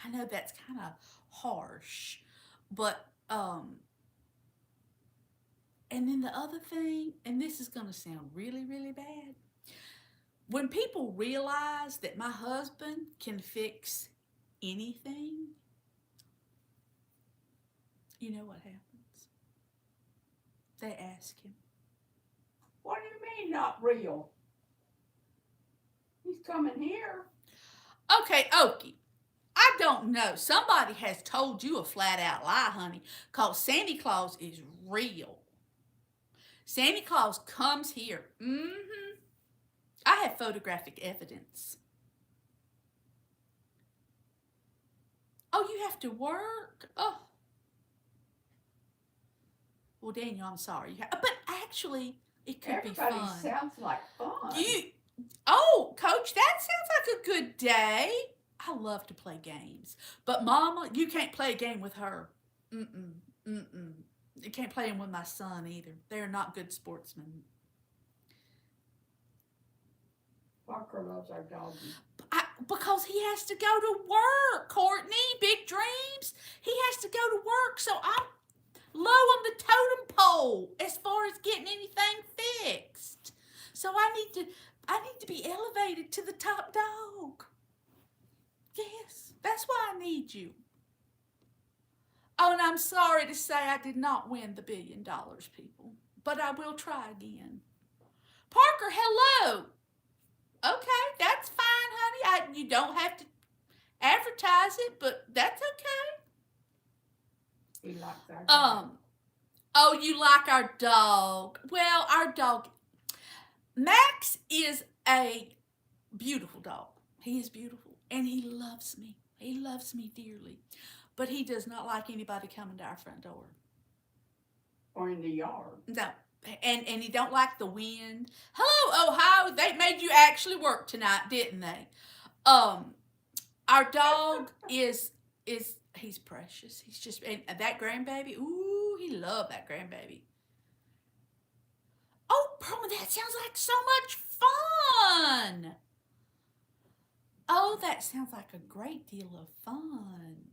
I know that's kind of harsh, but and then the other thing, and this is going to sound really, really bad, when people realize that my husband can fix anything, you know what happens? They ask him. What do you mean not real? He's coming here. Okay, Okie, I don't know. Somebody has told you a flat out lie, honey, because Santa Claus is real. Santa Claus comes here. Mm-hmm. I have photographic evidence. Oh, you have to work? Oh. Well, Daniel, I'm sorry. But actually, it could Everybody be fun. sounds like fun. Oh, Coach, that sounds like a good day. I love to play games. But, Mama, you can't play a game with her. Mm-mm. Mm-mm. You can't play them with my son either. They're not good sportsmen. Parker loves our doggy. Because he has to go to work, Courtney. Big dreams. He has to go to work, so I'm low on the totem pole as far as getting anything fixed. So I need to be elevated to the top dog. Yes, that's why I need you. Oh, and I'm sorry to say I did not win the $1 billion, people. But I will try again. Parker, hello. Okay, that's fine, honey. You don't have to advertise it, but that's okay. He likes our dog. Oh, you like our dog. Well, our dog, Max, is a beautiful dog. He is beautiful, and he loves me. He loves me dearly. But he does not like anybody coming to our front door. Or in the yard. No. And he don't like the wind. Hello, Ohio. They made you actually work tonight, didn't they? Our dog is he's precious. He's just, and that grandbaby, ooh, he loved that grandbaby. Oh, Perlman, that sounds like so much fun. Oh, that sounds like a great deal of fun.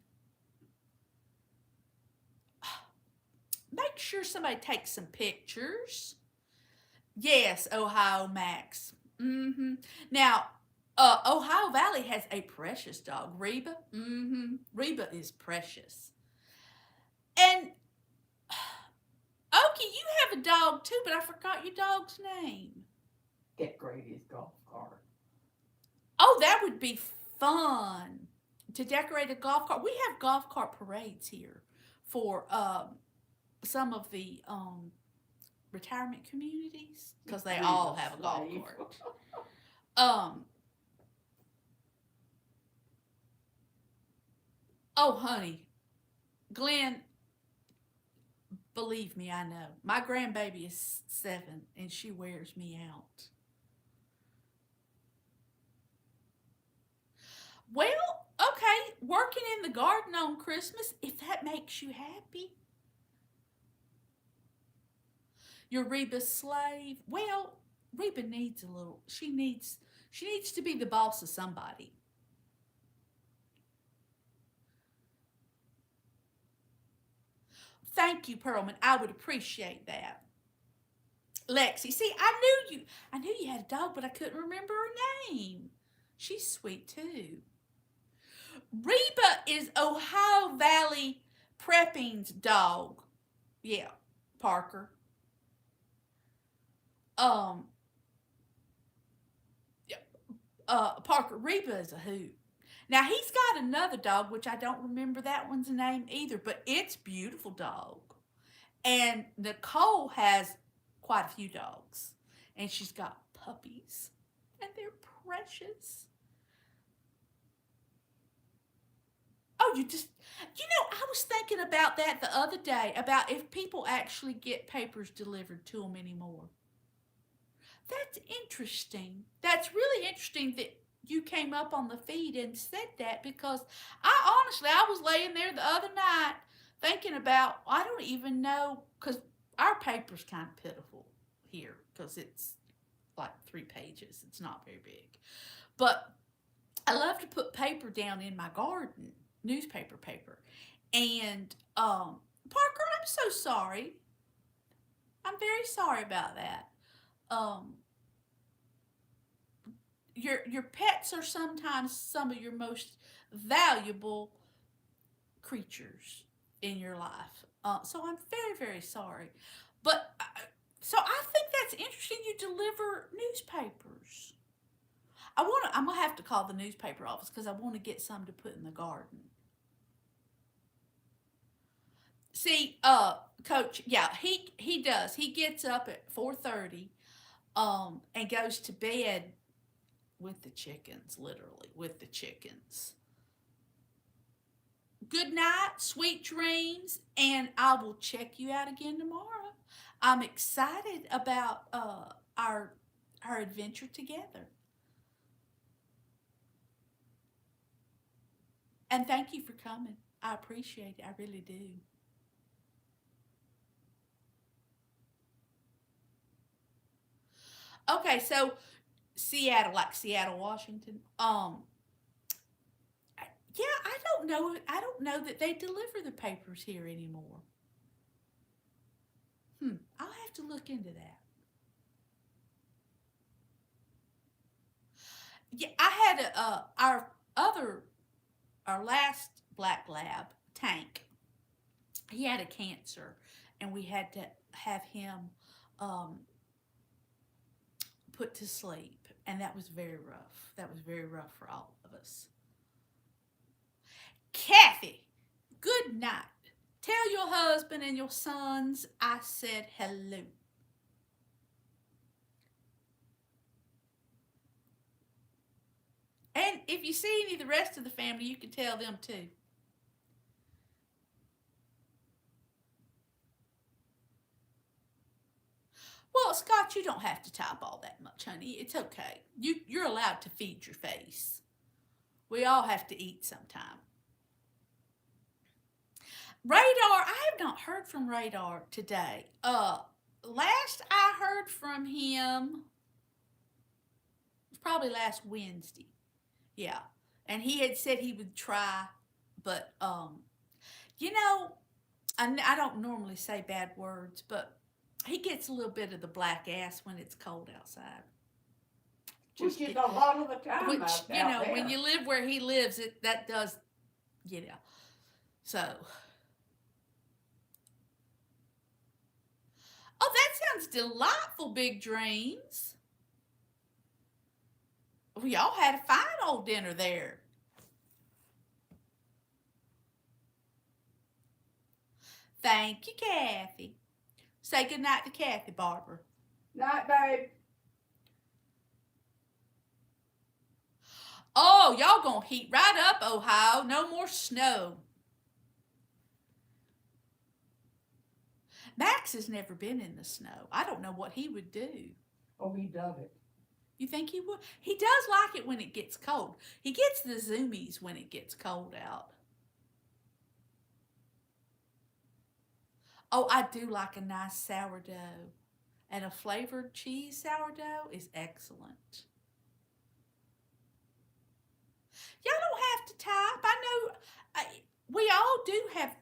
Make sure somebody takes some pictures. Yes, Ohio Max. Mm-hmm. Now, Ohio Valley has a precious dog, Reba. Mm-hmm. Reba is precious. And Okie, you have a dog too, but I forgot your dog's name. Get Grady's golf cart. Oh, that would be fun to decorate a golf cart. We have golf cart parades here for some of the retirement communities because they all have a golf cart. Oh, honey, Glenn, believe me, I know. My grandbaby is 7 and she wears me out. Well, okay, working in the garden on Christmas, if that makes you happy. You're Reba's slave. Well, Reba needs a little. She needs to be the boss of somebody. Thank you, Perlman. I would appreciate that. Lexi, see, I knew you had a dog, but I couldn't remember her name. She's sweet too. Reba is Ohio Valley Prepping's dog. Yeah, Parker. Parker, Reba is a hoot. Now he's got another dog, which I don't remember that one's name either, but it's a beautiful dog. And Nicole has quite a few dogs, and she's got puppies, and they're precious. Oh, I was thinking about that the other day about if people actually get papers delivered to them anymore. That's interesting. That's really interesting that you came up on the feed and said that because I was laying there the other night thinking about, I don't even know, because our paper's kind of pitiful here because it's like 3 pages. It's not very big. But I love to put paper down in my garden, newspaper paper. And Parker, I'm so sorry. I'm very sorry about that. Um, your pets are sometimes some of your most valuable creatures in your life. So I'm very very sorry, but so I think that's interesting. You deliver newspapers. I'm gonna have to call the newspaper office because I want to get some to put in the garden. See, Coach, yeah, he does. He gets up at 4:30, and goes to bed with the chickens, literally with the chickens. Good night, sweet dreams, and I will check you out again tomorrow. I'm excited about our adventure together. And thank you for coming. I appreciate it. I really do. Okay, so Seattle, like Seattle, Washington. Yeah, I don't know. I don't know that they deliver the papers here anymore. I'll have to look into that. Yeah, I had other our last black lab, Tank. He had a cancer, and we had to have him um, put to sleep, and that was very rough. That was very rough for all of us. Kathy, good night. Tell your husband and your sons I said hello. And if you see any of the rest of the family, you can tell them too. Well, Scott, you don't have to type all that much, honey. It's okay. You're allowed to feed your face. We all have to eat sometime. Radar, I have not heard from Radar today. Last I heard from him was probably last Wednesday. Yeah. And he had said he would try, but you know, I don't normally say bad words, but he gets a little bit of the black ass when it's cold outside. Which is a lot of the time Which, out there. when you live where he lives, that does, you know. So, oh, that sounds delightful, Big Dreams. We all had a fine old dinner there. Thank you, Kathy. Say good night to Kathy, Barbara. Night, babe. Oh, y'all gonna heat right up, Ohio. No more snow. Max has never been in the snow. I don't know what he would do. Oh, he does it. You think he would? He does like it when it gets cold. He gets the zoomies when it gets cold out. Oh, I do like a nice sourdough. And a flavored cheese sourdough is excellent. Y'all don't have to type. I know we all do have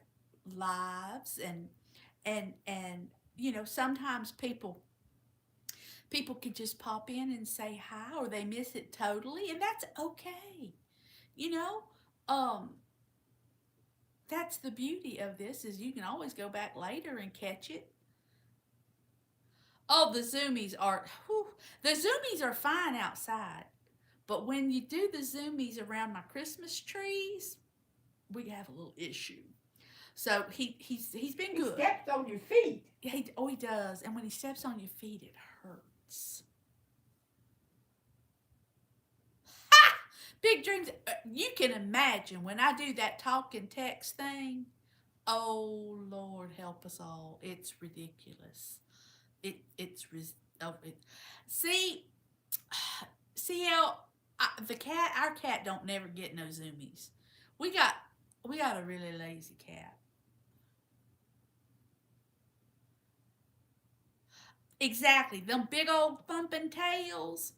lives, and sometimes people can just pop in and say hi, or they miss it totally, and that's okay. You know, um, that's the beauty of this, is you can always go back later and catch it. Oh, the zoomies are fine outside, but when you do the zoomies around my Christmas trees, we have a little issue. So he's been good. He steps on your feet. He does, and when he steps on your feet, it hurts. Big dreams. You can imagine when I do that talk and text thing. Oh Lord, help us all! It's ridiculous. It's oh, see see how the cat, our cat, don't never get no zoomies. We got we got a really lazy cat. Exactly, them big old thumping tails.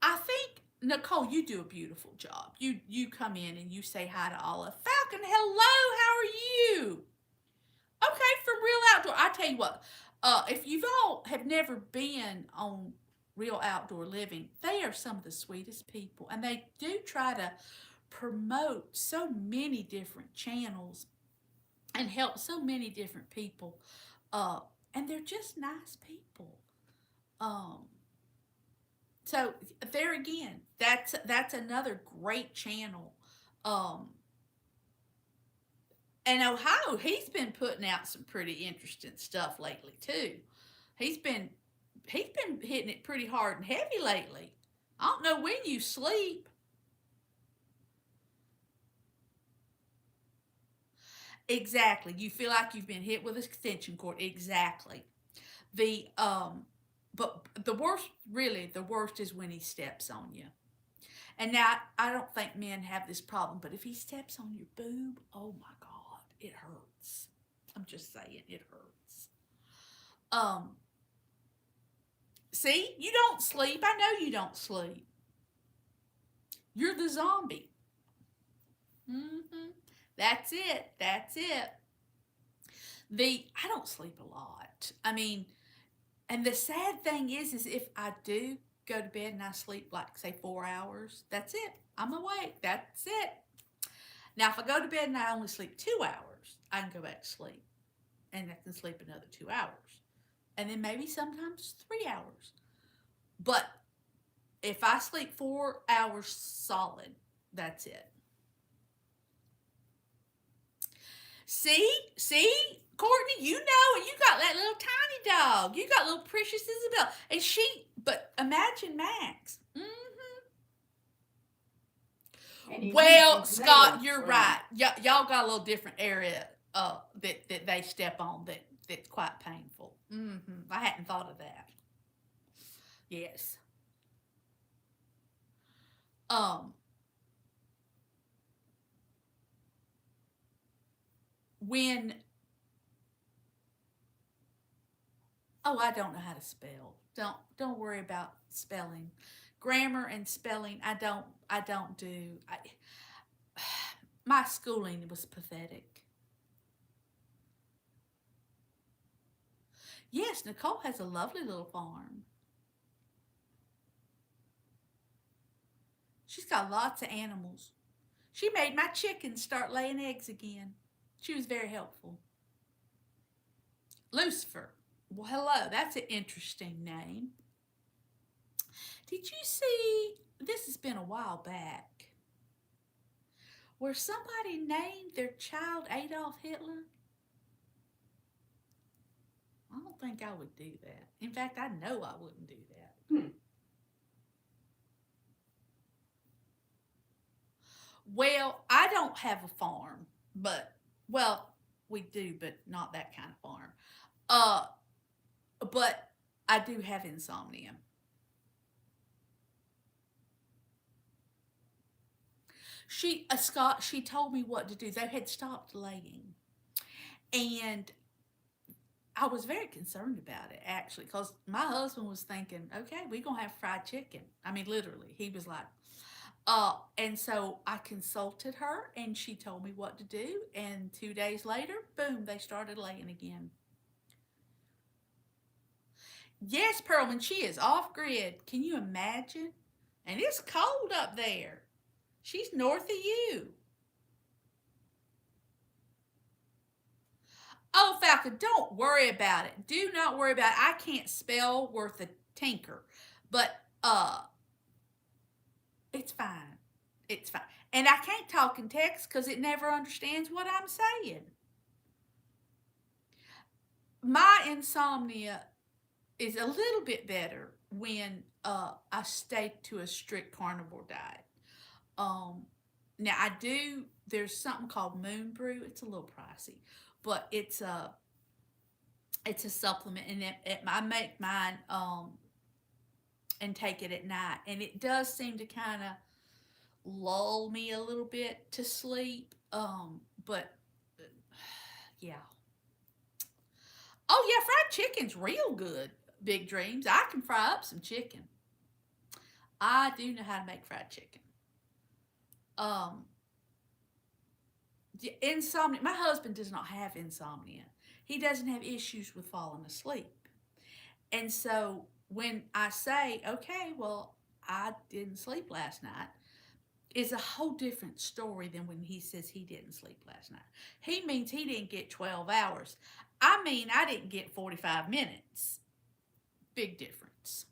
I think Nicole, you do a beautiful job. You come in and you say hi to Olive. Falcon, hello, how are you? Okay, from Real Outdoor. I tell you what, if you've all have never been on Real Outdoor Living, they are some of the sweetest people, and they do try to promote so many different channels and help so many different people. Uh, and they're just nice people. Um, so there again, that's another great channel. Um, and Ohio, he's been putting out some pretty interesting stuff lately too. He's been he's been hitting it pretty hard and heavy lately. I don't know when you sleep. Exactly. You feel like you've been hit with an extension cord. Exactly. The but the worst, really, the worst is when he steps on you. And now I don't think men have this problem, but if he steps on your boob, oh my God, it hurts. I'm just saying, it hurts. Um, See, you don't sleep. I know you don't sleep. You're the zombie. Mm-hmm. That's it. That's it. I don't sleep a lot. I mean, and the sad thing is if I do go to bed and I sleep like say 4 hours, that's it. I'm awake. That's it. Now, if I go to bed and I only sleep 2 hours, I can go back to sleep and I can sleep another 2 hours, and then maybe sometimes 3 hours. But if I sleep 4 hours solid, that's it. See, Courtney, you know it. You got that little tiny dog. You got little precious Isabel, and but imagine Max. And he leaves Well, his Scott, nails you're running. right. Y'all got a little different area that they step on that's quite painful. I hadn't thought of that. Yes. Um, when I don't know how to spell. Don't worry about spelling, grammar and spelling. I don't do. My schooling was pathetic. Yes, Nicole has a lovely little farm. She's got lots of animals. She made my chickens start laying eggs again. She was very helpful. Lucifer. Well, hello. That's an interesting name. Did you see? This has been a while back. Where somebody named their child Adolf Hitler? I don't think I would do that. In fact, I know I wouldn't do that. Well, I don't have a farm, but, well, we do, but not that kind of farm. Uh, but I do have insomnia. Scott, she told me what to do. They had stopped laying, and I was very concerned about it actually, because my husband was thinking, okay, we're gonna have fried chicken. I mean, literally, he was like, and so I consulted her, and she told me what to do. And 2 days later, boom, they started laying again. Yes, Pearlman, she is off grid. Can you imagine? And it's cold up there. She's north of you. Oh, Falcon, don't worry about it. Do not worry about it. I can't spell worth a tinker, but it's fine. It's fine. And I can't talk in text because it never understands what I'm saying. My insomnia is a little bit better when I stay to a strict carnivore diet. Um, Now I do. There's something called Moon Brew. It's a little pricey, but it's a supplement, and I make mine and take it at night, and it does seem to kind of lull me a little bit to sleep. But yeah. Oh yeah, fried chicken's real good. Big dreams. I can fry up some chicken. I do know how to make fried chicken. Um, insomnia. My husband does not have insomnia. He doesn't have issues with falling asleep. And so when I say, okay, well, I didn't sleep last night, it's a whole different story than when he says he didn't sleep last night. He means he didn't get 12 hours. I mean, I didn't get 45 minutes. Big difference.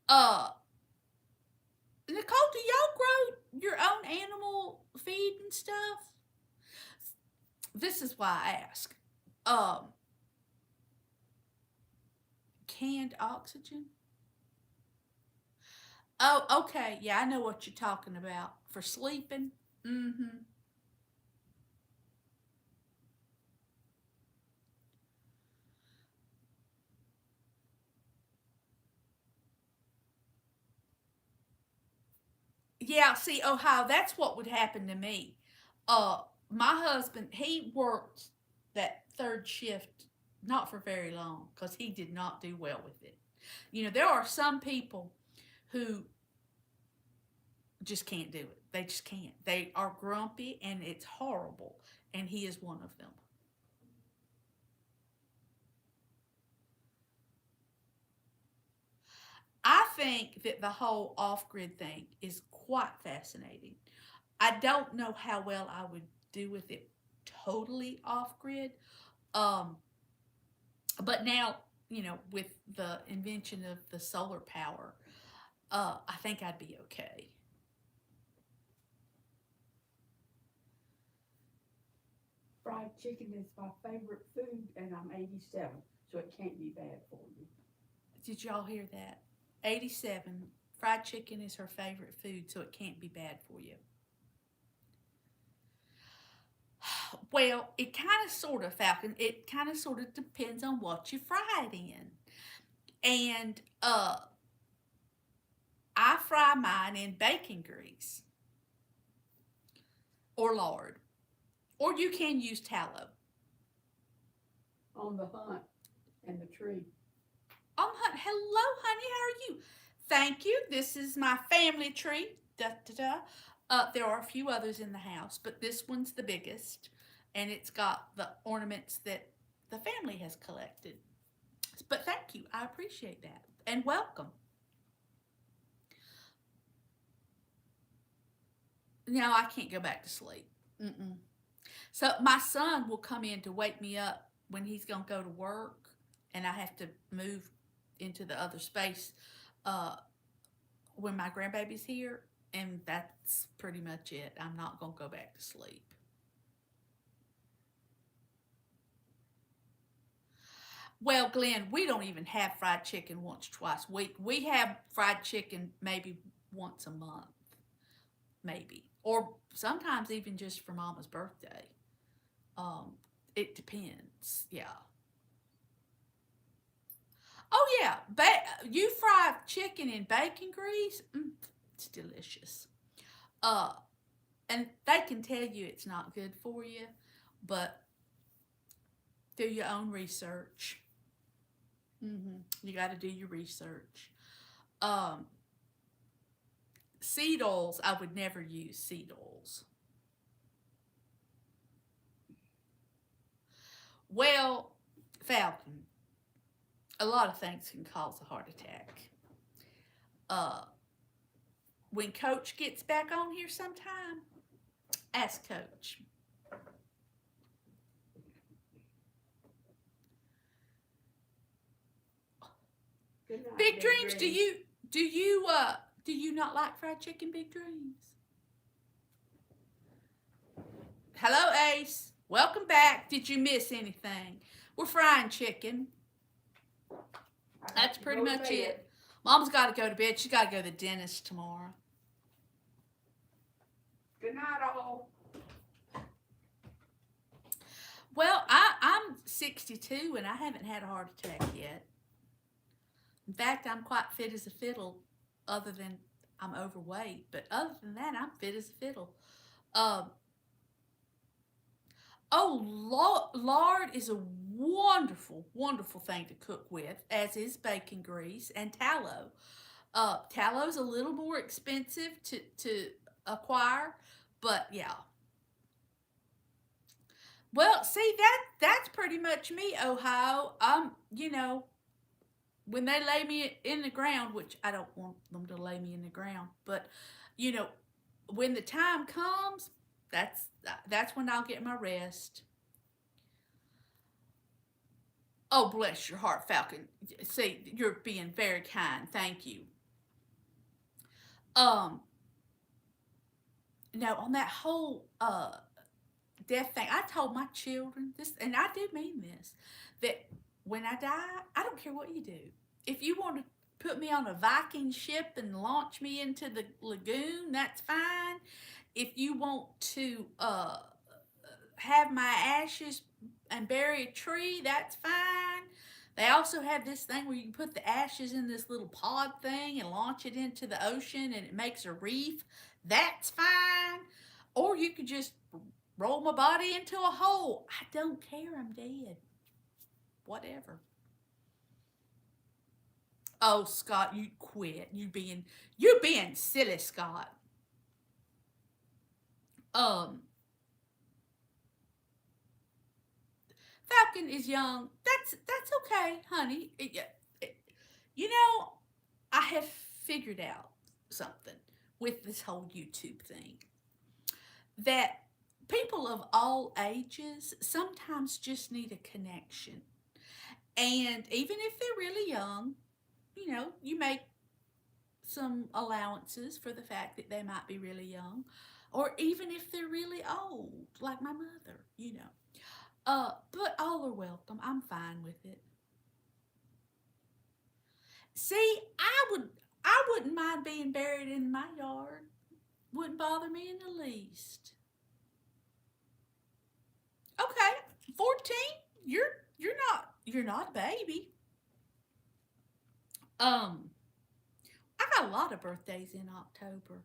Uh, Nicole, do y'all grow your own animal feed and stuff? This is why I ask. Um, Canned oxygen? Oh, okay. Yeah, I know what you're talking about. For sleeping? Mm-hmm. Yeah, see, Ohio, that's what would happen to me. Uh, my husband, he worked that third shift not for very long because he did not do well with it. You know, there are some people who just can't do it. They just can't. They are grumpy and it's horrible. And he is one of them. I think that the whole off grid thing is quite fascinating. I don't know how well I would do with it totally off grid. Um, but now, with the invention of the solar power, I think I'd be okay. Fried chicken is my favorite food, and I'm 87, so it can't be bad for you. Did y'all hear that? 87. Fried chicken is her favorite food, so it can't be bad for you. Well, it kind of sort of, Falcon, it kind of sort of depends on what you fry it in. And I fry mine in bacon grease or lard, or you can use tallow. On the hunt and the tree. Hello, honey, how are you? Thank you. This is my family tree. Da, da, da. There are a few others in the house, but this one's the biggest, and it's got the ornaments that the family has collected. But thank you. I appreciate that. And welcome. Now I can't go back to sleep. Mm-mm. So my son will come in to wake me up when he's going to go to work, and I have to move into the other space uh, when my grandbaby's here, and that's pretty much it. I'm not going to go back to sleep. Well, Glenn, we don't even have fried chicken once, twice a week. We have fried chicken maybe once a month, maybe, or sometimes even just for Mama's birthday. Um, it depends. Yeah. Oh yeah, you fry chicken in bacon grease. It's delicious. Uh, and they can tell you it's not good for you, but do your own research. You got to do your research. Um, Seed oils, I would never use seed oils. Well, Falcon, a lot of things can cause a heart attack. Uh, when Coach gets back on here sometime, ask Coach. Good night, Big Big Dreams, Dreams. do you not like fried chicken, Big Dreams? Hello, Ace. Welcome back. Did you miss anything? We're frying chicken. I have That's to pretty go to much bed. it. Mom's got to go to bed. She's got to go to the dentist tomorrow. Good night, all. Well, I'm 62 and I haven't had a heart attack yet. In fact, I'm quite fit as a fiddle, other than I'm overweight. But other than that, I'm fit as a fiddle. Um, lard is a wonderful, wonderful thing to cook with, as is bacon grease and tallow. Tallow's a little more expensive to acquire, but yeah. Well, see that's pretty much me, Ohio. When they lay me in the ground, which I don't want them to lay me in the ground, but you know, when the time comes, that's that's when I'll get my rest. Oh, bless your heart, Falcon. See, you're being very kind. Thank you. Um, Now on that whole death thing, I told my children this, and I do mean this, that when I die, I don't care what you do. If you want to put me on a Viking ship and launch me into the lagoon, that's fine. If you want to have my ashes and bury a tree, that's fine. They also have this thing where you can put the ashes in this little pod thing and launch it into the ocean and it makes a reef. That's fine. Or you could just roll my body into a hole. I don't care. I'm dead. Whatever. Oh, Scott, you quit. You being silly, Scott. Um, Falcon is young. That's okay, honey. You know, I have figured out something with this whole YouTube thing that people of all ages sometimes just need a connection. And even if they're really young, you make some allowances for the fact that they might be really young, or even if they're really old, like my mother. But all are welcome. I'm fine with it. See, I wouldn't mind being buried in my yard. Wouldn't bother me in the least. Okay, 14. You're not a baby. Um, I got a lot of birthdays in October.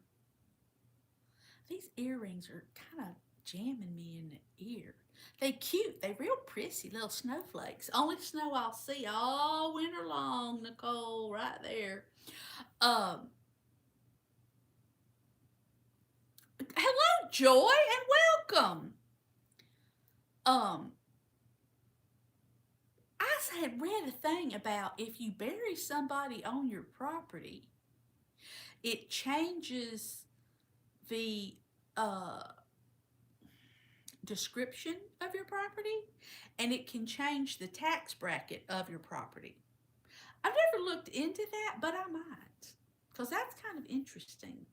These earrings are kind of jamming me in the ear. They cute. They real prissy little snowflakes. Only snow I'll see all winter long, Nicole, right there. Um, Hello, Joy, and welcome. Um, I had read a thing about if you bury somebody on your property, it changes the uh, description of your property and it can change the tax bracket of your property. I've never looked into that, but I might because that's kind of interesting.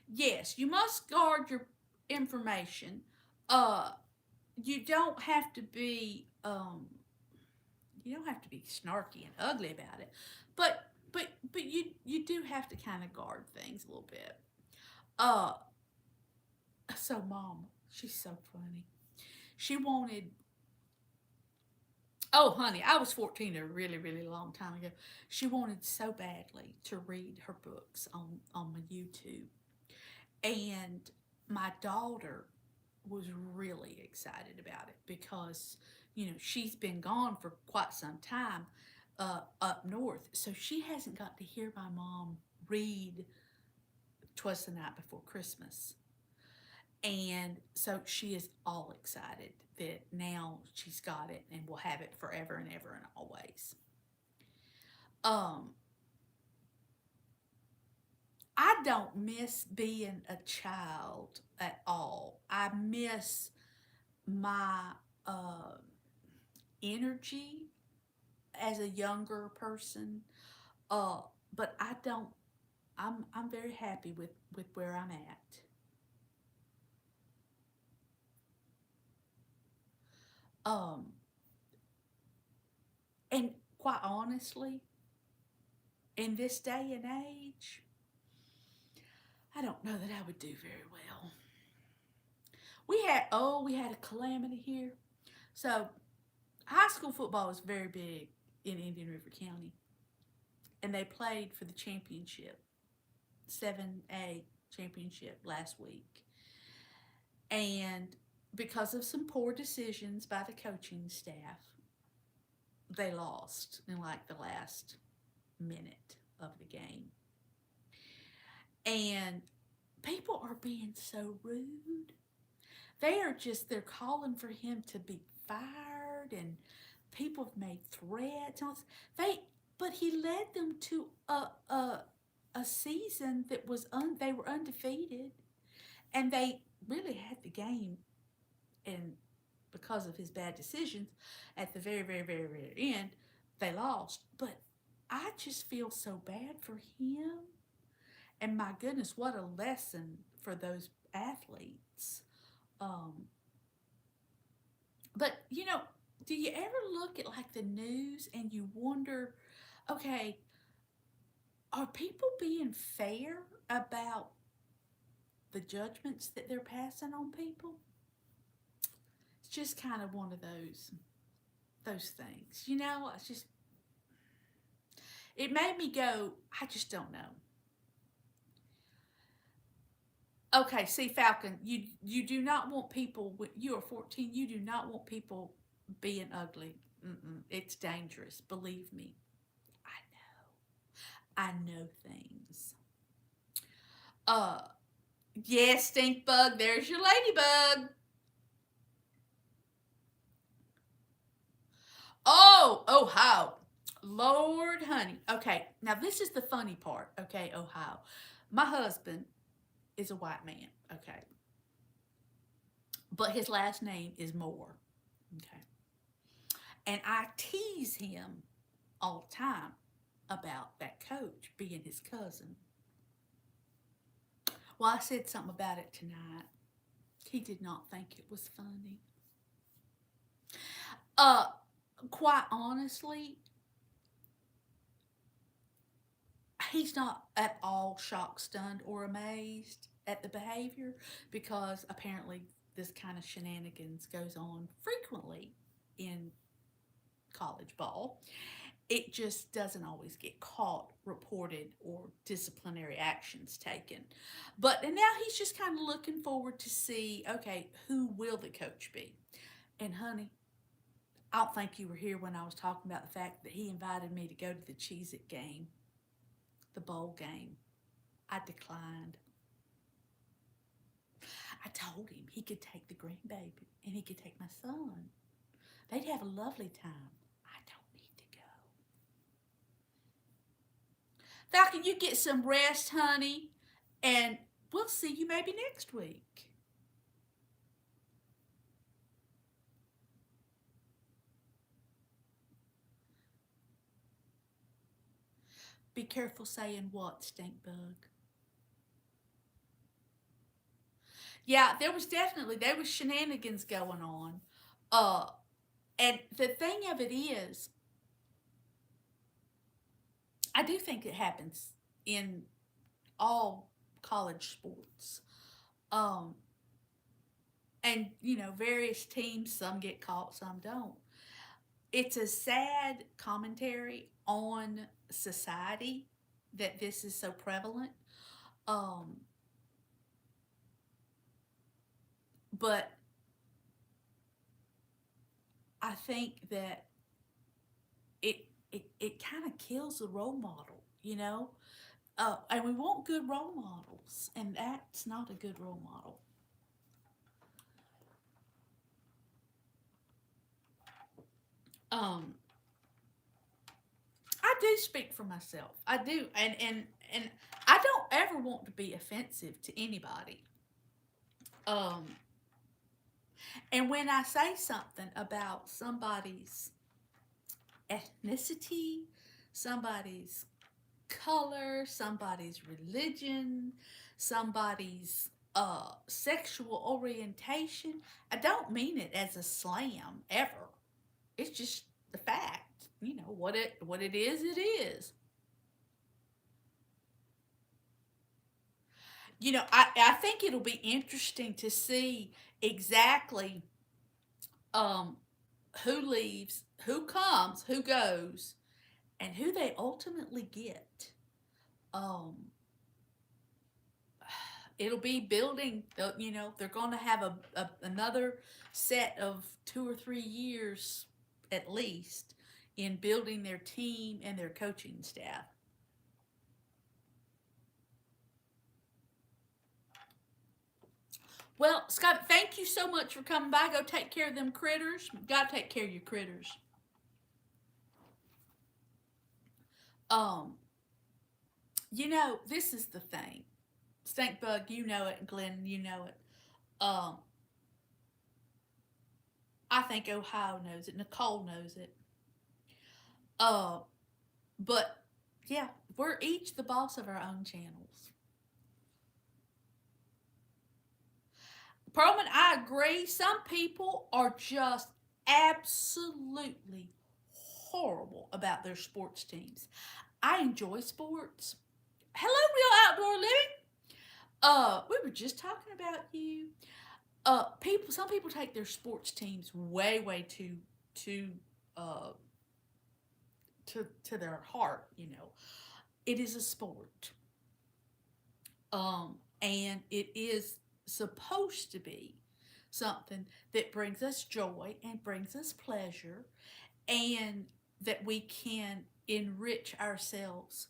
Yes, you must guard your information. Uh, you don't have to be snarky and ugly about it, but you do have to kind of guard things a little bit. Uh, so mom, she's so funny. She wanted. Oh, honey, I was 14 a really, really long time ago. She wanted so badly to read her books on my YouTube. And my daughter was really excited about it because, she's been gone for quite some time up north. So she hasn't got to hear my mom read "'Twas the Night Before Christmas." And so she is all excited that now she's got it and will have it forever and ever and always. Um, I don't miss being a child at all. I miss my uh, energy as a younger person, uh, but I don't. I'm very happy with where I'm at. Um, and quite honestly, in this day and age, I don't know that I would do very well. We had a calamity here. So high school football is very big in Indian River County, and they played for the championship, 7A championship last week. And because of some poor decisions by the coaching staff, they lost in like the last minute of the game. And people are being so rude. They're calling for him to be fired, and people have made threats. They but he led them to a season that they were undefeated, and they really had the game, and because of his bad decisions at the very very very very end, they lost. But I just feel so bad for him, and my goodness, what a lesson for those athletes. Um, but do you ever look at like the news and you wonder, okay, are people being fair about the judgments that they're passing on people? It's just kind of one of those things. It's just it made me go, I just don't know. Okay, see, Falcon, you do not want people. You are 14. You do not want people being ugly. It's dangerous. Believe me, I know things. Uh, yes, stink bug. There's your ladybug. Oh, Ohio. Lord, honey. Okay, now this is the funny part. Okay, Ohio. My husband is a white man. Okay, but his last name is Moore. Okay, and I tease him all the time about that coach being his cousin. Well, I said something about it tonight. He did not think it was funny. Uh, quite honestly, he's not at all shocked, stunned, or amazed at the behavior because apparently this kind of shenanigans goes on frequently in college ball. It just doesn't always get caught, reported, or disciplinary actions taken. But and now he's just kind of looking forward to see, okay, who will the coach be? And honey, I don't think you were here when I was talking about the fact that he invited me to go to the Cheez It game, the bowl game. I declined. I told him he could take the grandbaby and he could take my son. They'd have a lovely time. I don't need to go. Falcon, you get some rest, honey, and we'll see you maybe next week. Be careful saying what, stink bug. Yeah, there was shenanigans going on. Uh and the thing of it is, I do think it happens in all college sports. Um and various teams, some get caught, some don't. It's a sad commentary on society that this is so prevalent. Um but I think that it kind of kills the role model. And we want good role models, and that's not a good role model. Um, I do speak for myself. I do, and I don't ever want to be offensive to anybody. Um, and when I say something about somebody's ethnicity, somebody's color, somebody's religion, somebody's sexual orientation. I don't mean it as a slam ever. It's just the fact. You know what it is. It is. You know, I think it'll be interesting to see exactly um, who leaves, who comes, who goes, and who they ultimately get. Um, it'll be building. You know, they're going to have another set of 2 or 3 years at least in building their team and their coaching staff. Well, Scott, thank you so much for coming by. Go take care of them critters. Got to take care of your critters. Um, you know, this is the thing. Stink bug, you know it, and Glenn, you know it. Um, I think Ohio knows it. Nicole knows it. Uh, but yeah, we're each the boss of our own channels. Perlman, I agree. Some people are just absolutely horrible about their sports teams. I enjoy sports. Hello, real outdoor living. We were just talking about you. Some people take their sports teams way too uh to their heart. You know, it is a sport, and it is supposed to be something that brings us joy and brings us pleasure, and that we can enrich ourselves,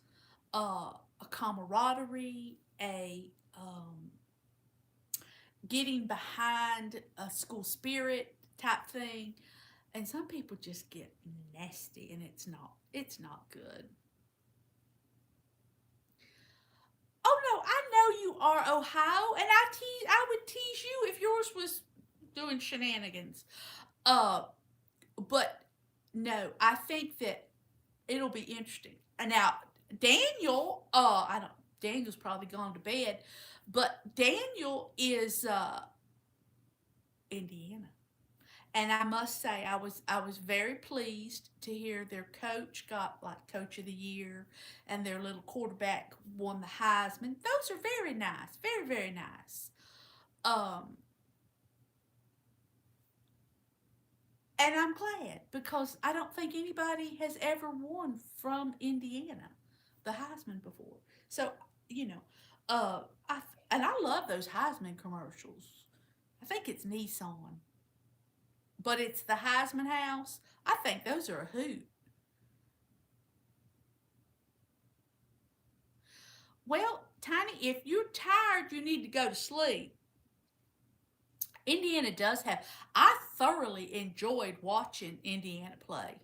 a camaraderie, a getting behind a school spirit type thing. And some people just get nasty, and it's not good. Oh no, I know you are Ohio, and I would tease you if yours was doing shenanigans. Uh, but no, I think that it'll be interesting. And now Daniel, I don't. Daniel's probably gone to bed, but Daniel is Indiana. And I must say, I was very pleased to hear their coach got like coach of the year, and their little quarterback won the Heisman. Those are very nice, very nice. Um, and I'm glad because I don't think anybody has ever won from Indiana the Heisman before. So you know, uh, I and I love those Heisman commercials. I think it's Nissan, but it's the Heisman House. I think those are a hoot. Well, Tiny, if you're tired, you need to go to sleep. Indiana does have. I thoroughly enjoyed watching Indiana play.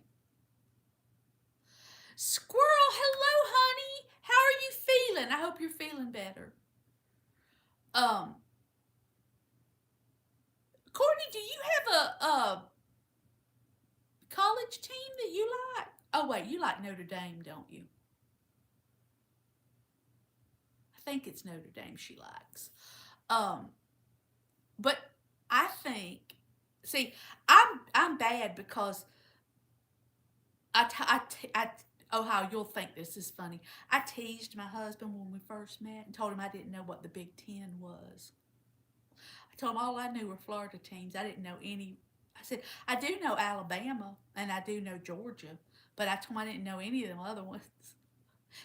Squirrel, hello, honey. How are you feeling? I hope you're feeling better. Um, Courtney, do you have a college team that you like? Oh wait, you like Notre Dame, don't you? I think it's Notre Dame she likes. Um, but I think, see, I'm bad because I, t- I, t- I, oh, how you'll think this is funny. I teased my husband when we first met and told him I didn't know what the Big Ten was. I told him all I knew were Florida teams. I didn't know any. I said, I do know Alabama and I do know Georgia, but I told him I didn't know any of them other ones.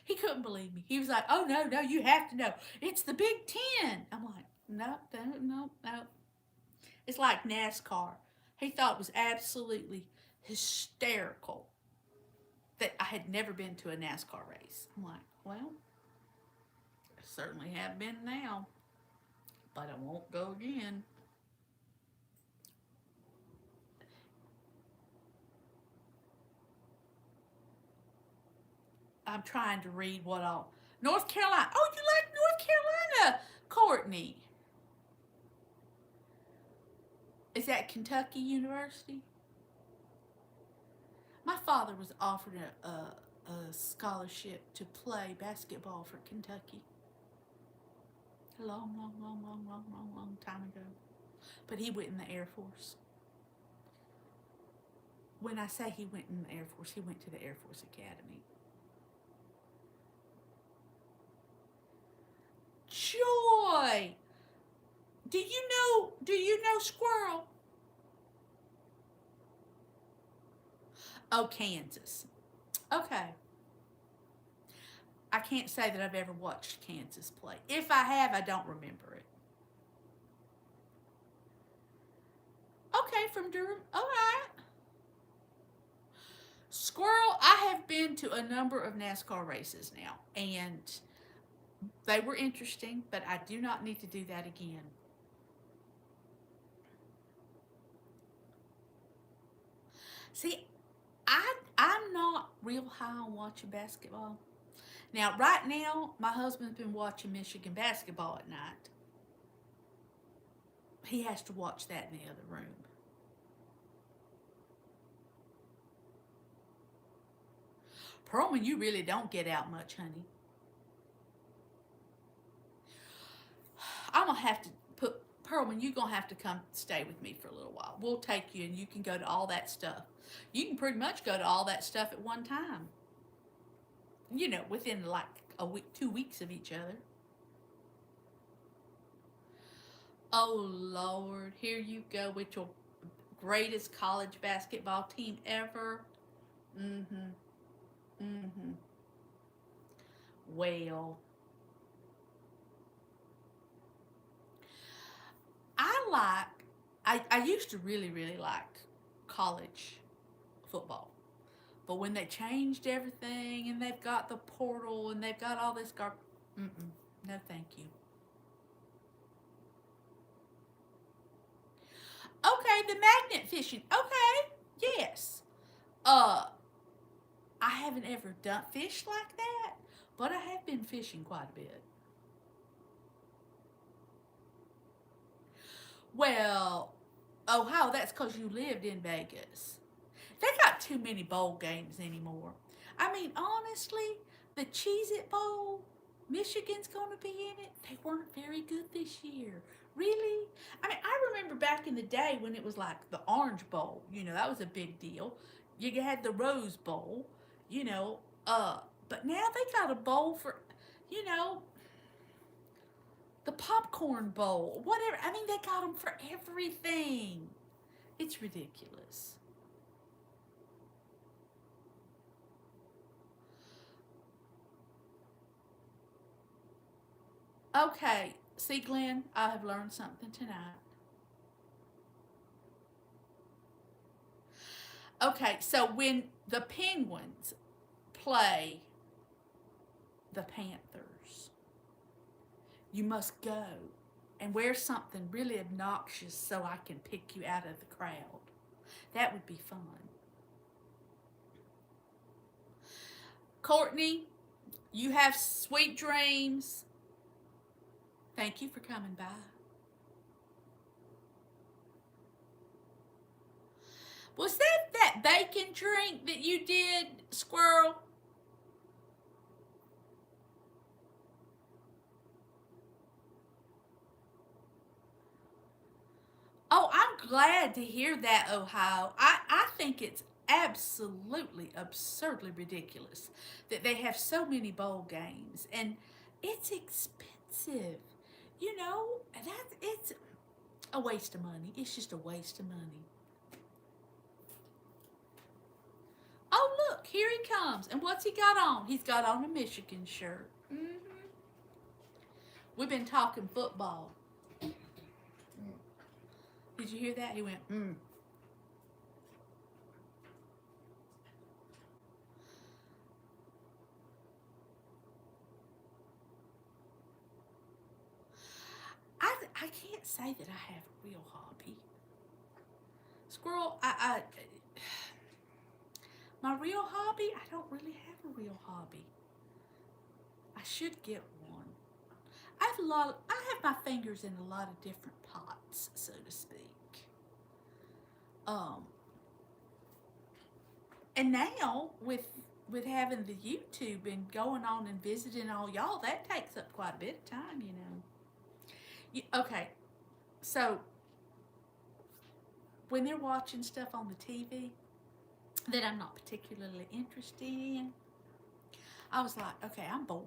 He couldn't believe me. He was like, oh, no, you have to know. It's the Big Ten. I'm like, no, no. It's like NASCAR. He thought it was absolutely hysterical that I had never been to a NASCAR race. I'm like, well, I certainly have been now, but I won't go again. I'm trying to read what all. North Carolina. Oh, you like North Carolina, Courtney? Is that Kentucky University? My father was offered a scholarship to play basketball for Kentucky. A long, long, long, long, long, long, long time ago. But he went in the Air Force. When I say he went in the Air Force, he went to the Air Force Academy. Joy! Do you know Squirrel? Oh, Kansas. Okay. I can't say that I've ever watched Kansas play. If I have, I don't remember it. Okay, from Durham. All right. Squirrel, I have been to a number of NASCAR races now, and they were interesting, but I do not need to do that again. See, I'm not real high on watching basketball. Now, right now, my husband's been watching Michigan basketball at night. He has to watch that in the other room. Perlman, you really don't get out much, honey. I'm gonna have to put Perlman. You're gonna have to come stay with me for a little while. We'll take you, and you can go to all that stuff. You can pretty much go to all that stuff at one time. Within like a week, 2 weeks of each other. Oh Lord, here you go with your greatest college basketball team ever. Mm-hmm. Mm-hmm. Well, I I used to really, really like college football. But when they changed everything and they've got the portal and they've got all this mm-mm, no thank you. Okay, the magnet fishing. Okay, yes. Uh, I haven't ever done fish like that, but I have been fishing quite a bit. Well, oh, how? That's because you lived in Vegas. They got too many bowl games anymore. I mean, honestly, the Cheez It Bowl, Michigan's going to be in it. They weren't very good this year. Really? I mean, I remember back in the day when it was like the Orange Bowl. That was a big deal. You had the Rose Bowl. You know, but now they got a bowl for, you know, the popcorn bowl, whatever. I mean, they got them for everything. It's ridiculous. Okay, see, Glenn, I have learned something tonight. Okay, so when the Penguins play the Panthers, you must go and wear something really obnoxious so I can pick you out of the crowd. That would be fun. Courtney, you have sweet dreams. Thank you for coming by. Was that bacon drink that you did, Squirrel? Oh, I'm glad to hear that, Ohio. I think it's absolutely absurdly ridiculous that they have so many bowl games and it's expensive. It's a waste of money. It's just a waste of money. Oh, look, here he comes. And what's he got on? He's got on a Michigan shirt. We've been talking football. Did you hear that? He went, I can't say that I have a real hobby. Squirrel, my real hobby, I don't really have a real hobby. I should get one. I have my fingers in a lot of different pots, so to speak. Um, and now with with having the YouTube and going on and visiting all y'all, that takes up quite a bit of time, you know. Okay, so when they're watching stuff on the TV that I'm not particularly interested in, I was like, okay, I'm bored.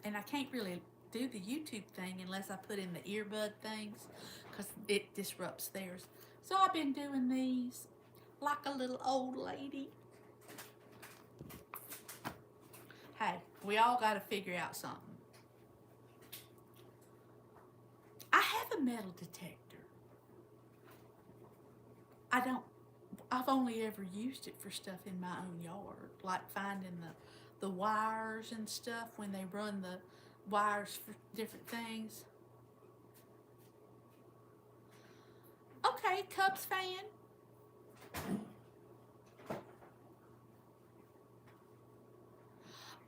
And I can't really do the YouTube thing unless I put in the earbud things because it disrupts theirs. So I've been doing these like a little old lady. Hey, we all got to figure out something. I have a metal detector. I don't. I've only ever used it for stuff in my own yard, like finding the wires and stuff when they run the wires for different things. Okay, Cubs fan.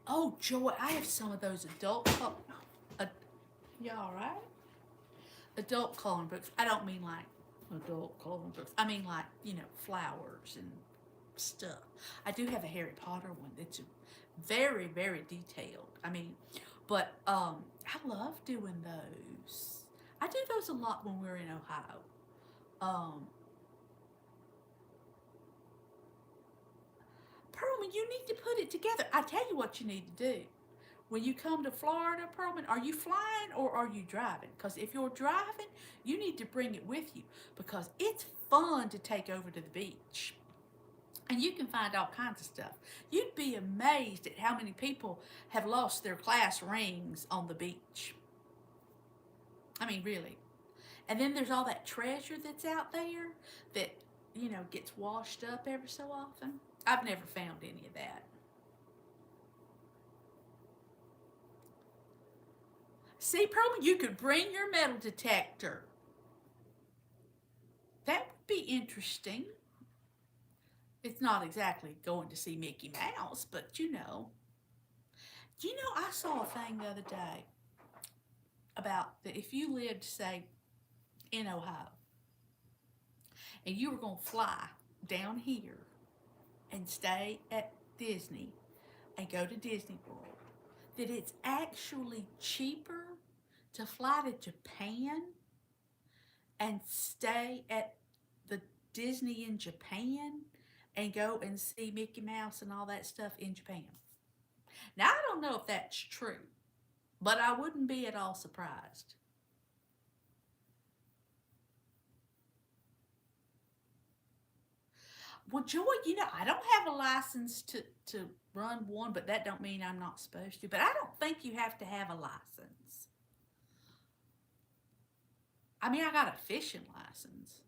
Oh, Joy, I have some of those uh, you all right? Adult coloring books. I don't mean like adult coloring books. I mean like, flowers and stuff. I do have a Harry Potter one that's very, very detailed. I mean, but I love doing those. I do those a lot when we're in Ohio. Um, Perlman, you need to put it together. I tell you what you need to do. When you come to Florida, Perlman, are you flying or are you driving? Because if you're driving, you need to bring it with you because it's fun to take over to the beach. And you can find all kinds of stuff. You'd be amazed at how many people have lost their class rings on the beach. I mean, really. And then there's all that treasure that's out there that, gets washed up every so often. I've never found any of that. See, Pearl, you could bring your metal detector. That would be interesting. It's not exactly going to see Mickey Mouse, but I saw a thing the other day about that if you lived, say, in Ohio and you were going to fly down here and stay at Disney and go to Disney World, that it's actually cheaper to fly to Japan and stay at the Disney in Japan and go and see Mickey Mouse and all that stuff in Japan. Now, I don't know if that's true, but I wouldn't be at all surprised. Well, Joy, I don't have a license to run one, but that don't mean I'm not supposed to. But I don't think you have to have a license. I mean, I got a fishing license.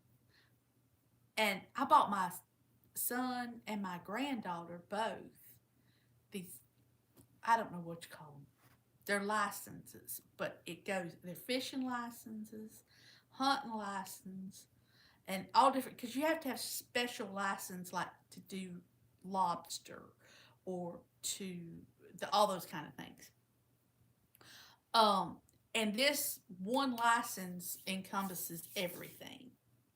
And I bought my son and my granddaughter both these, I don't know what you call them. They're licenses, but they're fishing licenses, hunting license, and all different, because you have to have special license like to do lobster or to all those kind of things. Um, and this one license encompasses everything.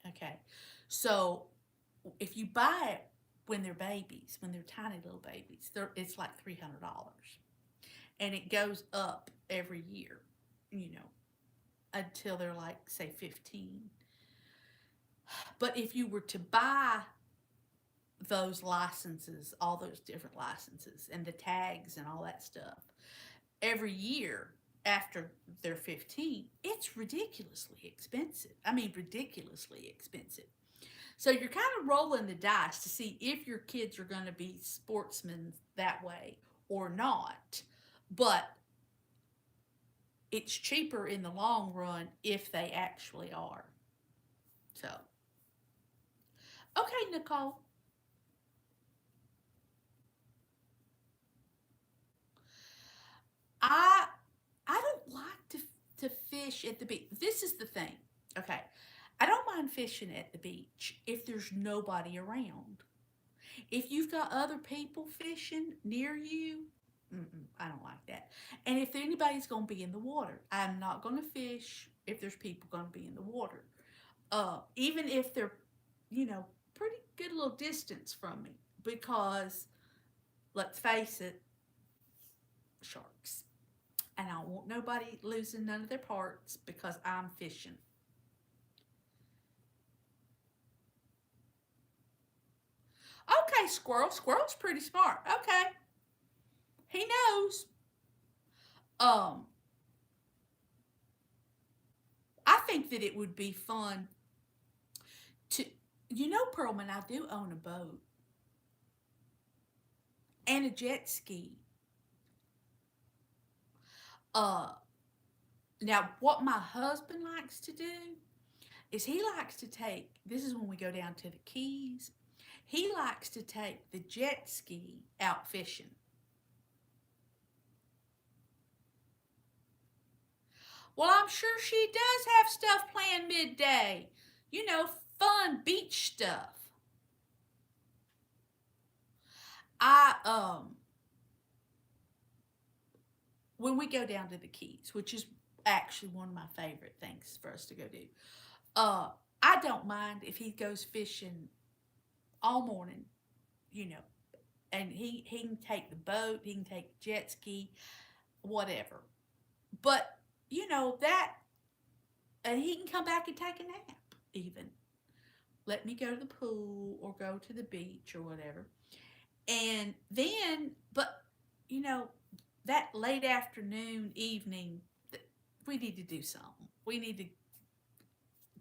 Okay, so if you buy it when they're babies, when they're tiny little babies, it's like $300, and it goes up every year, until they're like say 15. But if you were to buy those licenses, all those different licenses, and the tags and all that stuff, every year after they're 15, it's ridiculously expensive. I mean, ridiculously expensive. So you're kind of rolling the dice to see if your kids are going to be sportsmen that way or not. But it's cheaper in the long run if they actually are. So, okay, Nicole. I I don't like to fish at the beach. This is the thing. Okay. I don't mind fishing at the beach if there's nobody around. If you've got other people fishing near you, I don't like that. And if anybody's going to be in the water, I'm not going to fish if there's people going to be in the water. Even if they're, pretty good little distance from me, because let's face it, sharks. And I don't want nobody losing none of their parts because I'm fishing. Okay, squirrel. Squirrel's pretty smart. Okay, he knows. Um, I think that it would be fun to, Pearlman, I do own a boat and a jet ski. Uh, Now what my husband likes to do is he likes to take. This is when we go down to the Keys. He likes to take the jet ski out fishing. Well, I'm sure she does have stuff planned midday. You know, fun beach stuff. I When we go down to the Keys, which is actually one of my favorite things for us to go do. Uh I don't mind if he goes fishing all morning, you know, and he can take the boat, he can take the jet ski, whatever. But that, and he can come back and take a nap even. Let me go to the pool or go to the beach or whatever. And then, but you know, that late afternoon, evening, we need to do something. We need to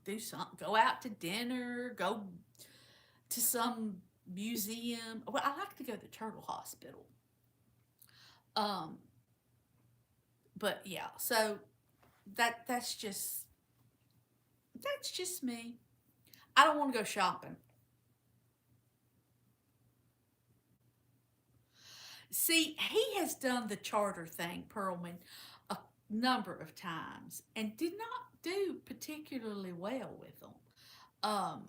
do something. Go out to dinner, go to some museum. Well, I like to go to the Turtle Hospital. Um, but yeah, so that's just me. I don't want to go shopping. See, he has done the charter thing, Pearlman, a number of times and did not do particularly well with them. Um,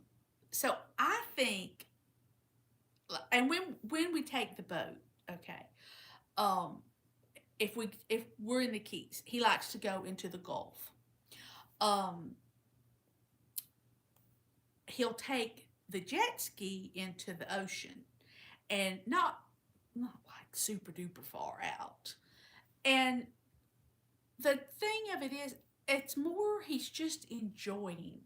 so I think, and when we take the boat, okay, um, if we're in the Keys, he likes to go into the Gulf. Um, he'll take the jet ski into the ocean, and not like super duper far out. And the thing of it is, it's more he's just enjoying.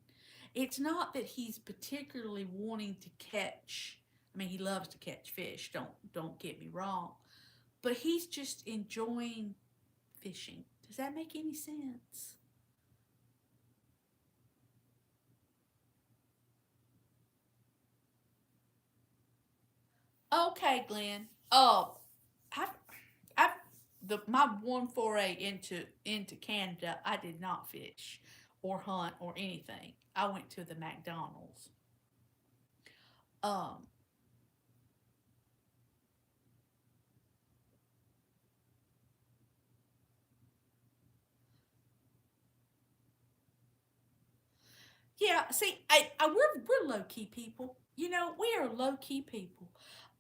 It's not that he's particularly wanting to catch. I mean, he loves to catch fish. Don't get me wrong, but he's just enjoying fishing. Does that make any sense? Okay, Glenn. I've, I've my one foray into Canada, I did not fish or hunt or anything. I went to the McDonald's. Um, yeah. See, we're low key people. We are low key people.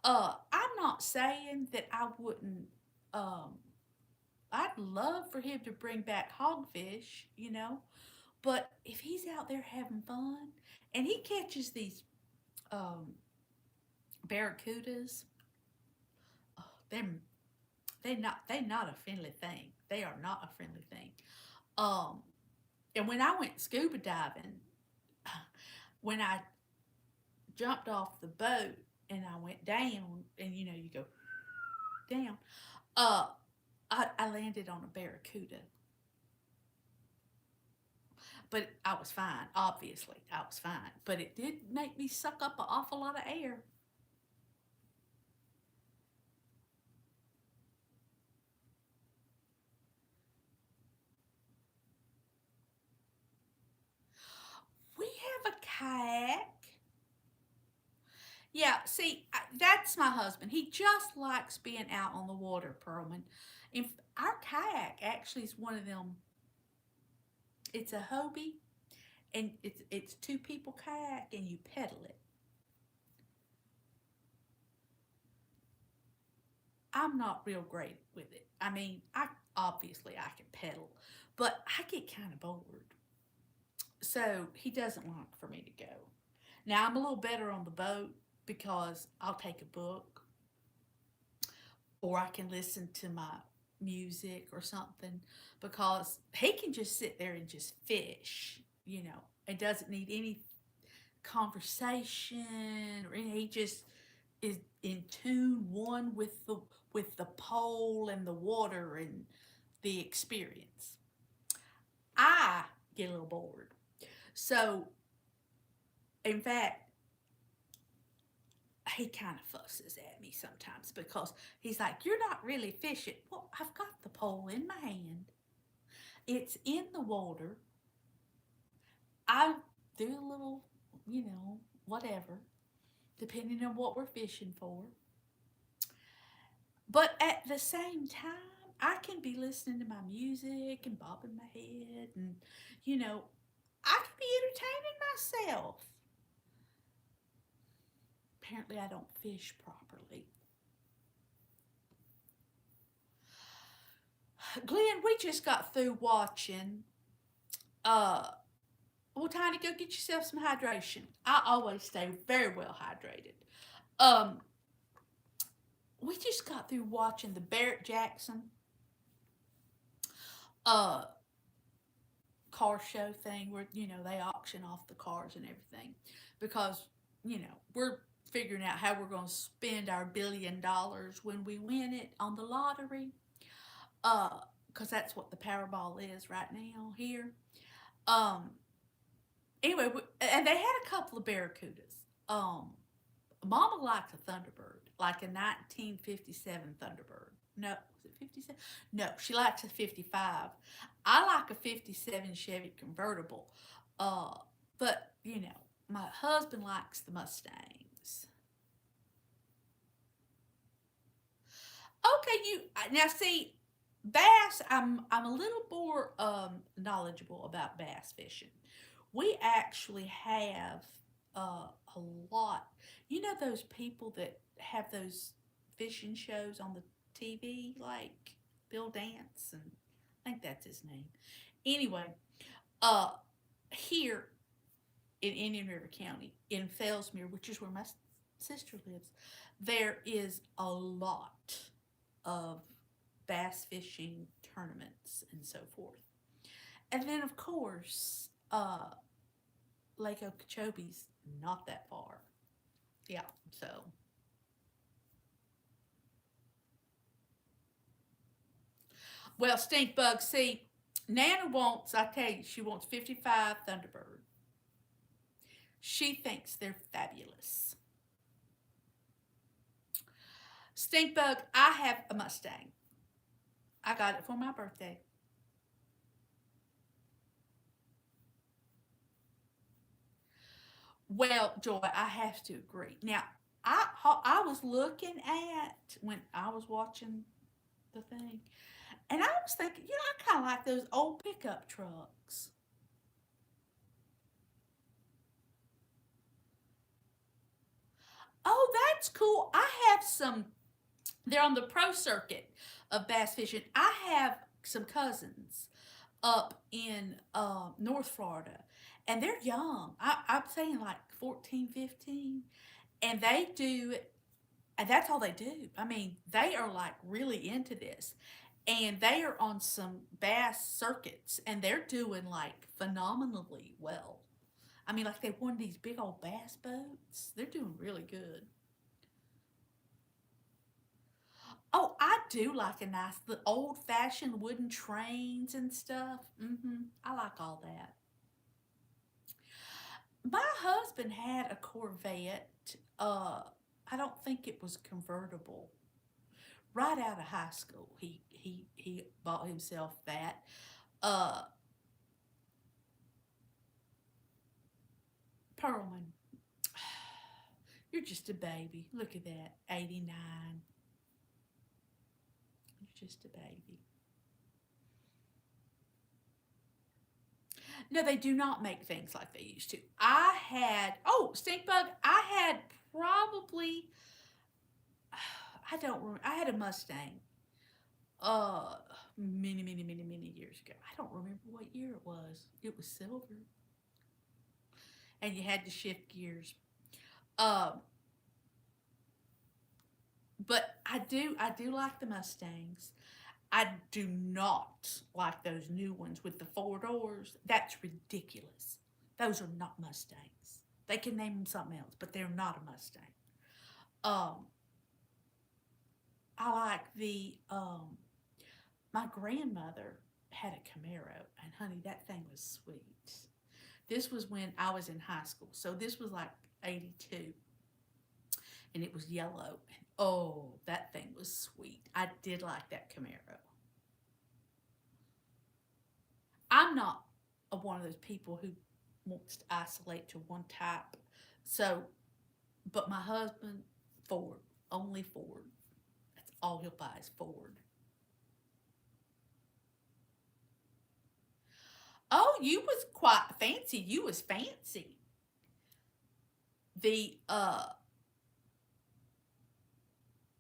I'm not saying that I wouldn't. Um, I'd love for him to bring back hogfish. But if he's out there having fun and he catches these um, barracudas, oh, they not a friendly thing. They are not a friendly thing. Um, and when I went scuba diving, when I jumped off the boat and I went down, and you go down, uh, I landed on a barracuda, but I was fine. Obviously, I was fine, but it did make me suck up an awful lot of air. We have a kayak. Yeah, see, that's my husband. He just likes being out on the water, Pearlman. If our kayak actually is one of them, it's a Hobie, and it's two people kayak, and you pedal it. I'm not real great with it. I mean, I can pedal, but I get kind of bored. So he doesn't like for me to go. Now I'm a little better on the boat because I'll take a book, or I can listen to my music or something, because he can just sit there and just fish, you know. It doesn't need any conversation or any, he just is in tune, one with the pole and the water and the experience. I get a little bored. So, in fact, he kind of fusses at me sometimes because he's like, "You're not really fishing." Well, I've got the pole in my hand, it's in the water. I do a little, you know, whatever, depending on what we're fishing for. But at the same time, I can be listening to my music and bobbing my head, and, you know, I can be entertaining myself. Apparently, I don't fish properly. Glenn, we just got through watching. Well, Tiny, go get yourself some hydration. I always stay very well hydrated. Um, we just got through watching the Barrett Jackson uh car show thing where, you know, they auction off the cars and everything, because, you know, we're figuring out how we're going to spend our $1 billion when we win it on the lottery. Uh, because that's what the Powerball is right now here. Um, anyway, and they had a couple of Barracudas. Mama liked a Thunderbird, like a 1957 Thunderbird. No, was it 57? No, she likes a 55. I like a 57 Chevy convertible. Uh, but, you know, my husband likes the Mustangs. Okay, you now see bass. I'm a little more knowledgeable about bass fishing. We actually have a lot. You know those people that have those fishing shows on the TV, like Bill Dance, and I think that's his name. Anyway, uh, here in Indian River County, in Fellsmere, which is where my sister lives, there is a lot of bass fishing tournaments and so forth. And then, of course, Lake Okeechobee's not that far. Yeah, so. Well, Stink Bug, see, Nana wants, I tell you, she wants 55 Thunderbird. She thinks they're fabulous. Stink Bug, I have a Mustang. I got it for my birthday. Well, Joy, I have to agree. Now, I was looking at when I was watching the thing, and I was thinking, you know, I kind of like those old pickup trucks. Oh, that's cool. I have some. They're on the pro circuit of bass fishing. I have some cousins up in North Florida, and they're young. I'm saying like 14, 15, and they do, and that's all they do. I mean, they are like really into this, and they are on some bass circuits, and they're doing like phenomenally well. I mean, like they won these big old bass boats. They're doing really good. Oh, I do like a nice, the old fashioned wooden trains and stuff. I like all that. My husband had a Corvette. I don't think it was convertible. Right out of high school, he bought himself that. Uh, Perlman, you're just a baby. Look at that, 89. You're just a baby. No, they do not make things like they used to. I had, oh, stink bug. I had probably, I don't remember. I had a Mustang. Uh, many years ago. I don't remember what year it was. It was silver, and you had to shift gears. Um, But I do like the Mustangs. I do not like those new ones with the four doors. That's ridiculous. Those are not Mustangs. They can name them something else, but they're not a Mustang. Um, I like my grandmother had a Camaro, and honey, that thing was sweet. This was when I was in high school, so this was like 82, and it was yellow. And oh, that thing was sweet. I did like that Camaro. I'm not one of those people who wants to isolate to one type. So, but my husband, Ford, only Ford. That's all he'll buy is Ford. Oh, you was quite fancy. You was fancy. The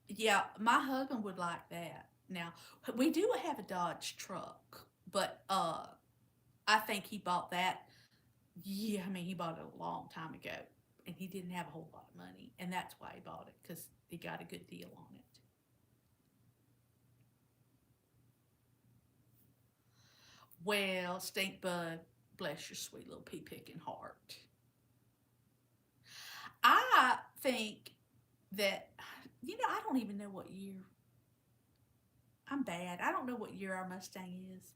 Yeah, my husband would like that. Now, we do have a Dodge truck, but I think he bought that. Yeah, I mean, he bought it a long time ago, and he didn't have a whole lot of money, and that's why he bought it because he got a good deal on it. Well, stink bug, bless your sweet little pea picking heart. I think that I don't even know what year. I'm bad. I don't know what year our Mustang is.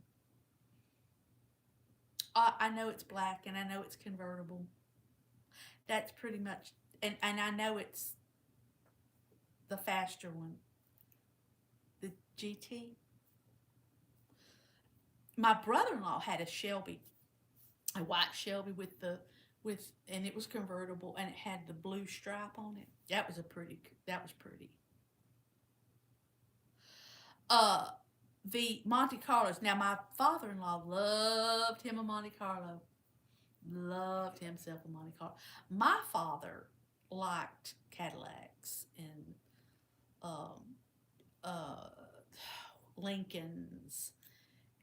I know it's black and I know it's convertible. That's pretty much, and I know it's the faster one, the GT. My brother-in-law had a Shelby, a white Shelby and it was convertible and it had the blue stripe on it. That was pretty. Uh, the Monte Carlos. Now my father-in-law loved him a Monte Carlo. Loved himself a Monte Carlo. My father liked Cadillacs and um, uh, Lincolns,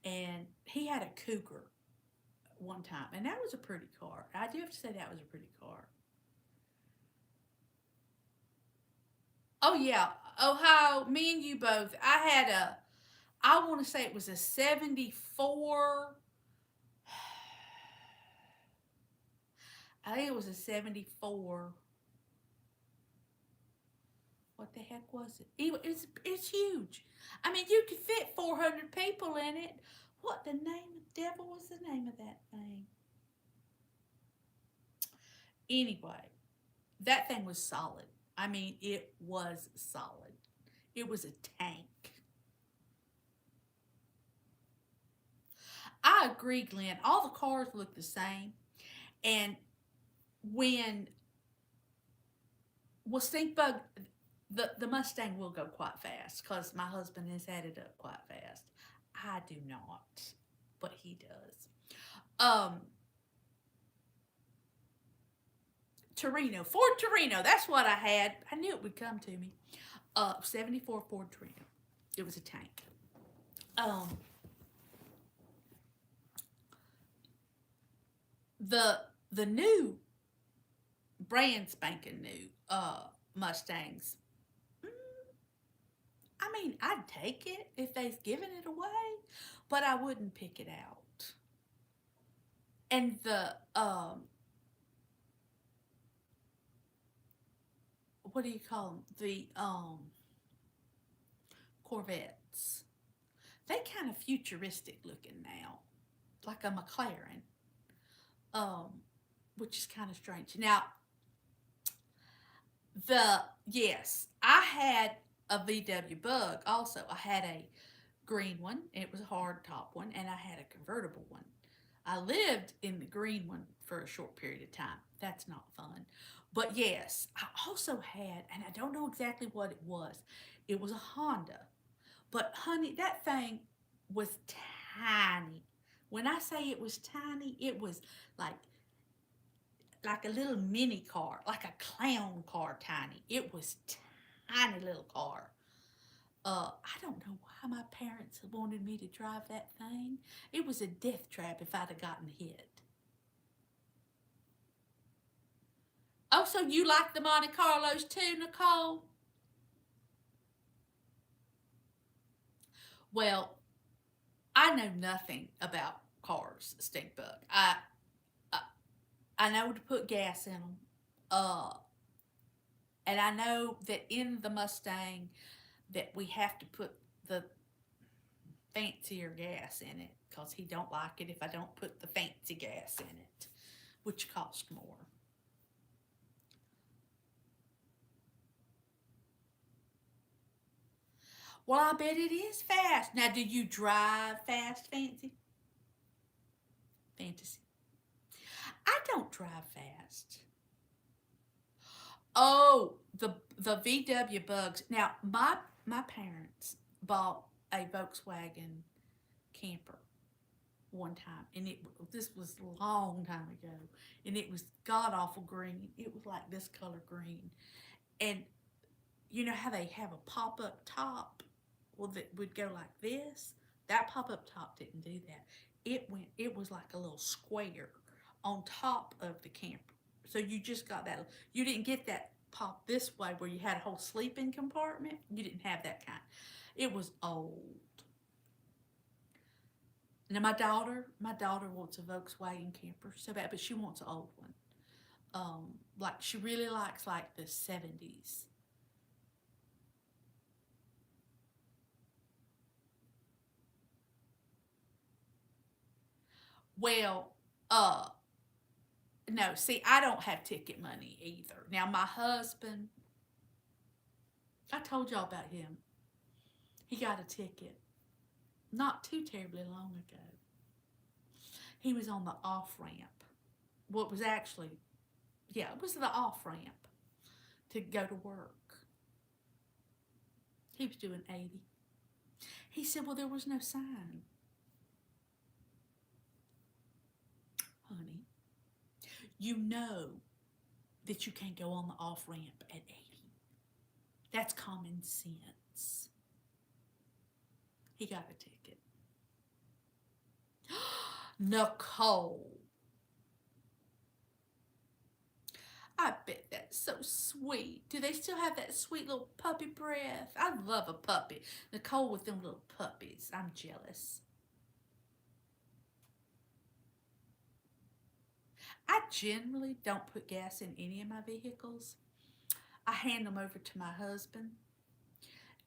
and he had a Cougar one time, and that was a pretty car. I do have to say that was a pretty car. Oh yeah, Ohio. Me and you both. I had a. I want to say it was a '74. I think it was a '74. What the heck was it? It's huge. I mean, you could fit 400 people in it. What the name of the devil was the name of that thing? Anyway, that thing was solid. I mean, it was solid. It was a tank. I agree, Glenn. All the cars look the same. And when well, Stink Bug, the Mustang will go quite fast because my husband has had it up quite fast. I do not, but he does. Um, Torino, Ford Torino. That's what I had. I knew it would come to me. '74 Ford Torino. It was a tank. Um, the the new brand spanking new Mustangs. mm, I mean, I'd take it if they've given it away, but I wouldn't pick it out. And the what do you call them? The Corvettes. They kind of futuristic looking now, like a McLaren. Um, which is kind of strange. Now, yes, I had a VW Bug. Also, I had a green one. It was a hard top one, and I had a convertible one. I lived in the green one for a short period of time. That's not fun. But yes, I also had, and I don't know exactly what it was. It was a Honda. But honey, that thing was tiny. When I say it was tiny, it was like like a little mini car, like a clown car tiny. It was tiny little car. I don't know why my parents wanted me to drive that thing. It was a death trap if I'd have gotten hit. Oh, so you like the Monte Carlos too, Nicole? Well, I know nothing about cars, stink bug. I I know to put gas in them. Uh, and I know that in the Mustang that we have to put the fancier gas in it because he don't like it if I don't put the fancy gas in it, which costs more. Well, I bet it is fast. Now, do you drive fast, fantasy? I don't drive fast. Oh, the VW Bugs. Now, my parents bought a Volkswagen camper one time, and this was a long time ago, and it was god awful green. It was like this color green, and you know how they have a pop up top, well, that would go like this. That pop up top didn't do that. It was like a little square on top of the camper. So you just got that. You didn't get that pop this way where you had a whole sleeping compartment. You didn't have that kind. It was old. Now my daughter wants a Volkswagen camper so bad, but she wants an old one. Like she really likes like the 70s. Well, uh, no, see, I don't have ticket money either. Now my husband, I told y'all about him. He got a ticket not too terribly long ago. He was on the off ramp. Well, it was actually, yeah, it was the off ramp to go to work. He was doing 80. He said, well, there was no sign, honey. You know that you can't go on the off ramp at 80. That's common sense. He got a ticket. Nicole, I bet that's so sweet. Do they still have that sweet little puppy breath? I love a puppy. Nicole with them little puppies. I'm jealous. I generally don't put gas in any of my vehicles. I hand them over to my husband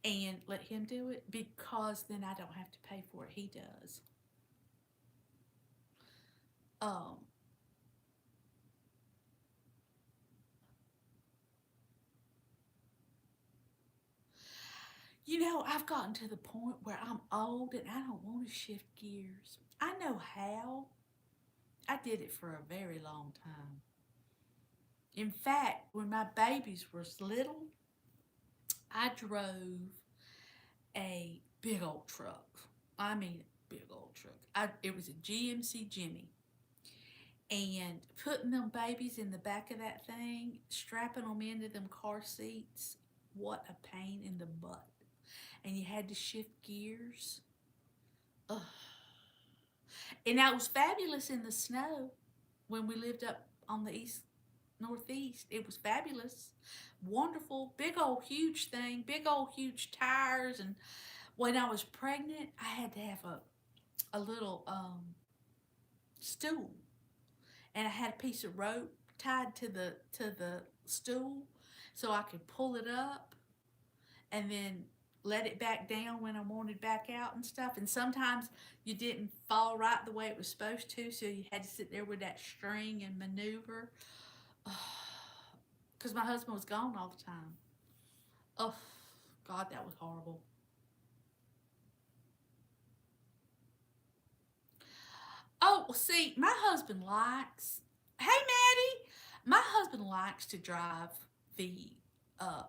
and let him do it because then I don't have to pay for it. He does. Um, I've gotten to the point where I'm old and I don't want to shift gears. I know how. I did it for a very long time. In fact, when my babies were little, I drove a big old truck. I mean, big old truck. It was a GMC Jimmy. And putting them babies in the back of that thing, strapping them into them car seats, what a pain in the butt. And you had to shift gears. Ugh. And that was fabulous in the snow when we lived up on the northeast. It was fabulous, wonderful, big old huge thing, big old huge tires. And when I was pregnant, I had to have a little stool, and I had a piece of rope tied to the stool so I could pull it up and then let it back down when I wanted back out and stuff. And sometimes you didn't fall right the way it was supposed to, so you had to sit there with that string and maneuver. Because my husband was gone all the time. Oh, God, that was horrible. Oh, well, see, my husband likes. Hey, Maddie! My husband likes to drive the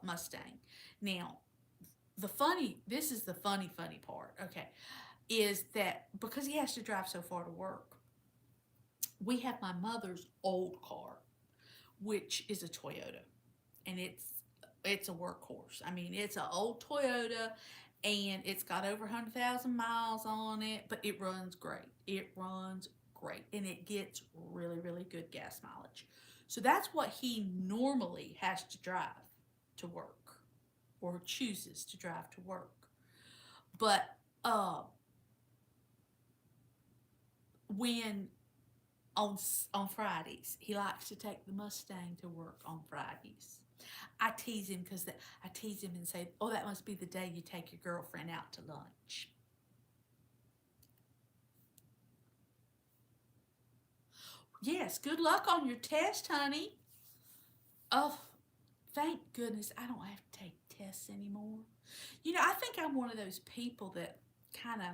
Mustang. Now, this is the funny part, okay, is that because he has to drive so far to work, we have my mother's old car, which is a Toyota, and it's a workhorse. I mean, it's an old Toyota, and it's got over 100,000 miles on it, but it runs great. It runs great, and it gets really, really good gas mileage. So that's what he normally has to drive to work, or chooses to drive to work. But uh, when on Fridays he likes to take the Mustang to work on Fridays. I tease him because I tease him and say, "Oh, that must be the day you take your girlfriend out to lunch." Yes, good luck on your test, honey. Oh, thank goodness I don't have to take tests anymore. I think I'm one of those people that kind of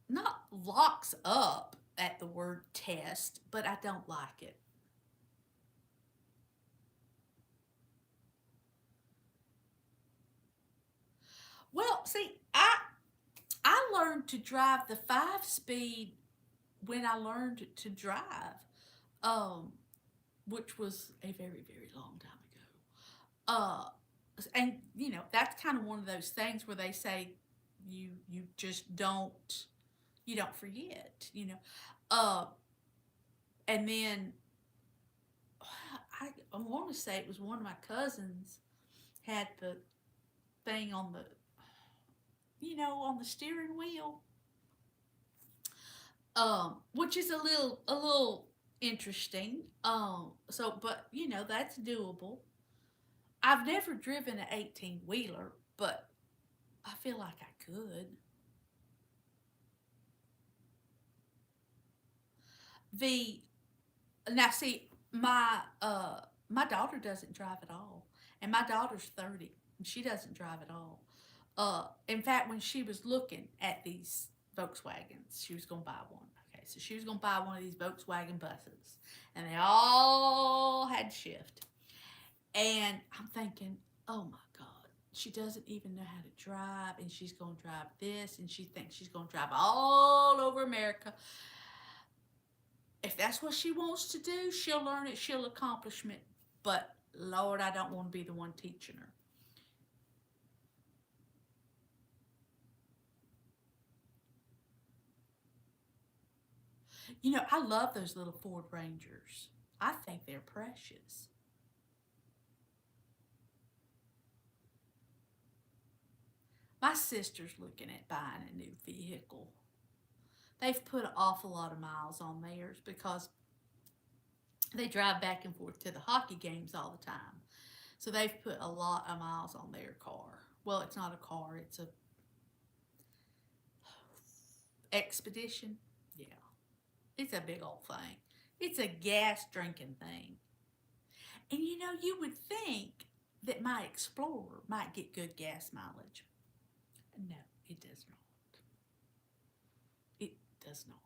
not locks up at the word test, but I don't like it. Well, see, I learned to drive the 5 speed when I learned to drive, um, which was a very very long time ago. And that's kind of one of those things where they say you just don't forget. Uh, and then I want to say it was one of my cousins had the thing on the steering wheel, which is a little interesting. But that's doable. I've never driven an 18-wheeler, but I feel like I could. The Now see, my daughter doesn't drive at all, and my daughter's 30, and she doesn't drive at all. In fact, when she was looking at these Volkswagens, she was gonna buy one. Okay, so she was gonna buy one of these Volkswagen buses, and they all had shift. And I'm thinking, oh my God, she doesn't even know how to drive, and she's gonna drive this, and she thinks she's gonna drive all over America. If that's what she wants to do, she'll learn it, she'll accomplish it. But Lord, I don't want to be the one teaching her. I love those little Ford Rangers. I think they're precious. My sister's looking at buying a new vehicle. They've put an awful lot of miles on theirs because they drive back and forth to the hockey games all the time. So they've put a lot of miles on their car. Well, it's not a car, it's a expedition. Yeah, it's a big old thing. It's a gas drinking thing. And you would think that my Explorer might get good gas mileage. No, it does not. It does not.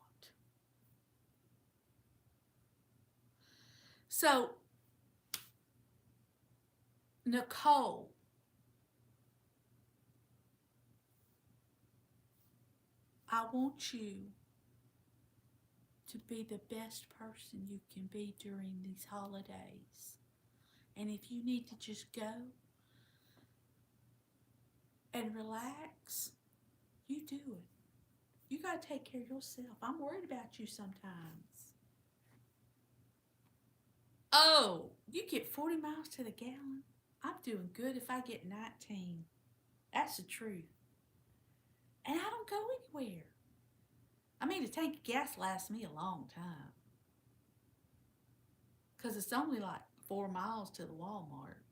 So, Nicole, I want you to be the best person you can be during these holidays. And if you need to just go and relax, you do it. You got to take care of yourself. I'm worried about you sometimes. Oh, you get 40 miles to the gallon? I'm doing good if I get 19. That's the truth. And I don't go anywhere. I mean, a tank of gas lasts me a long time. Because it's only like 4 miles to the Walmart.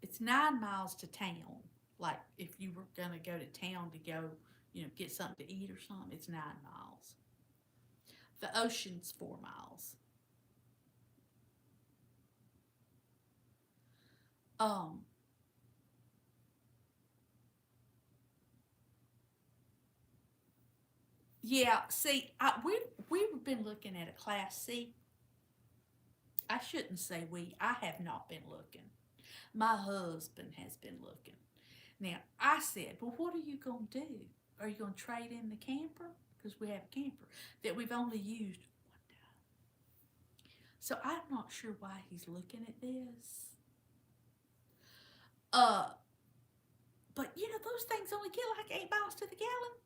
It's 9 miles to town. Like if you were going to go to town to go, get something to eat or something, it's 9 miles. The ocean's 4 miles. Um, yeah, see, we've been looking at a Class C. I shouldn't say we. I have not been looking. My husband has been looking. Now, I said, well, what are you going to do? Are you going to trade in the camper? Because we have a camper that we've only used one time. So I'm not sure why he's looking at this. Uh, but those things only get like 8 miles to the gallon.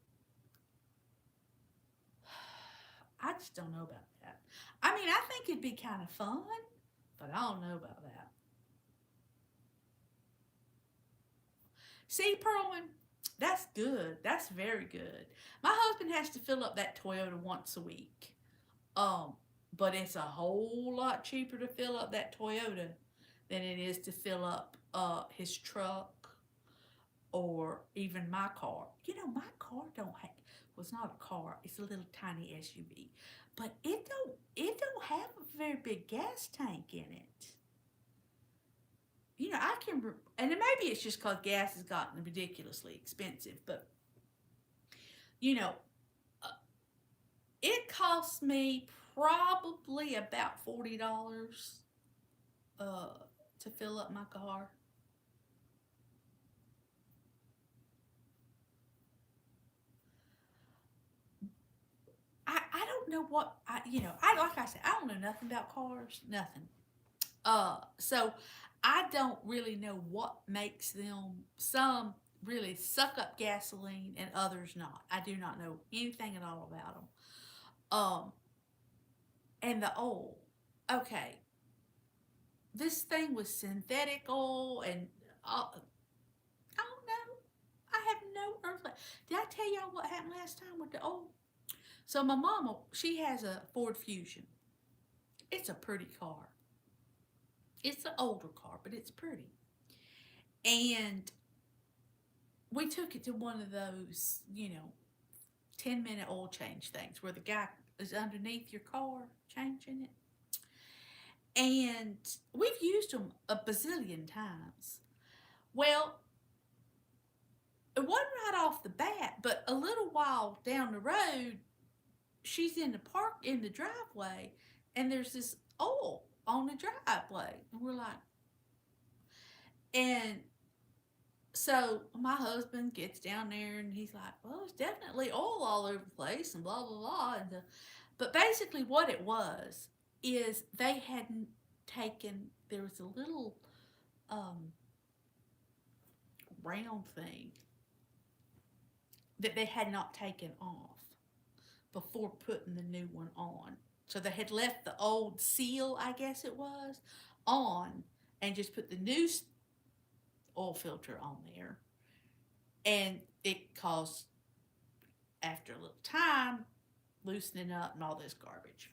I just don't know about that. I mean, I think it'd be kind of fun, but I don't know about that. See, Perlman, That's good. That's very good. My husband has to fill up that Toyota once a week. Um, but it's a whole lot cheaper to fill up that Toyota than it is to fill up his truck or even my car. You know, my car don't have well, it's not a car. It's a little tiny SUV, but it don't have a very big gas tank in it. You know, I can and maybe it's just because gas has gotten ridiculously expensive, but you know, uh, it costs me probably about $40 uh, to fill up my car. I don't know what I like I said I don't know nothing about cars, nothing. So I don't really know what makes them. Some really suck up gasoline and others not. I do not know anything at all about them. And the oil. Okay, this thing was synthetic oil and I don't know. I have no earthly. Did I tell y'all what happened last time with the oil? So my mama, she has a Ford Fusion. It's a pretty car. It's an older car, but it's pretty. And we took it to one of those, 10-minute oil change things where the guy is underneath your car changing it. And we've used them a bazillion times. Well, it wasn't right off the bat, but a little while down the road, she's in the park in the driveway, and there's this oil on the driveway, and we're like, and so my husband gets down there and he's like, well, there's definitely oil all over the place and blah blah blah. But basically, what it was is they hadn't taken. There was a little um, round thing that they had not taken off before putting the new one on. So they had left the old seal, I guess it was, on and just put the new oil filter on there. And it caused, after a little time, loosening up and all this garbage.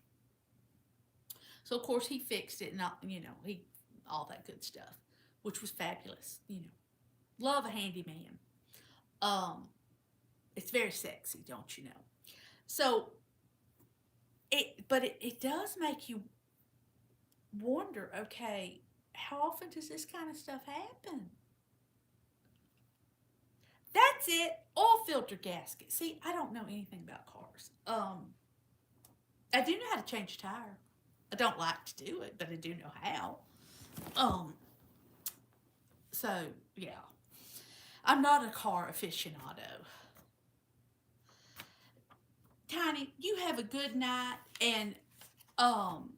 So of course he fixed it and he all that good stuff, which was fabulous. Love a handyman. Um, it's very sexy, don't you know? So it does make you wonder. Okay, how often does this kind of stuff happen? That's it. Oil filter gasket. See, I don't know anything about cars. I do know how to change a tire. I don't like to do it, but I do know how. Um, so yeah, I'm not a car aficionado. Tiny, you have a good night, and um,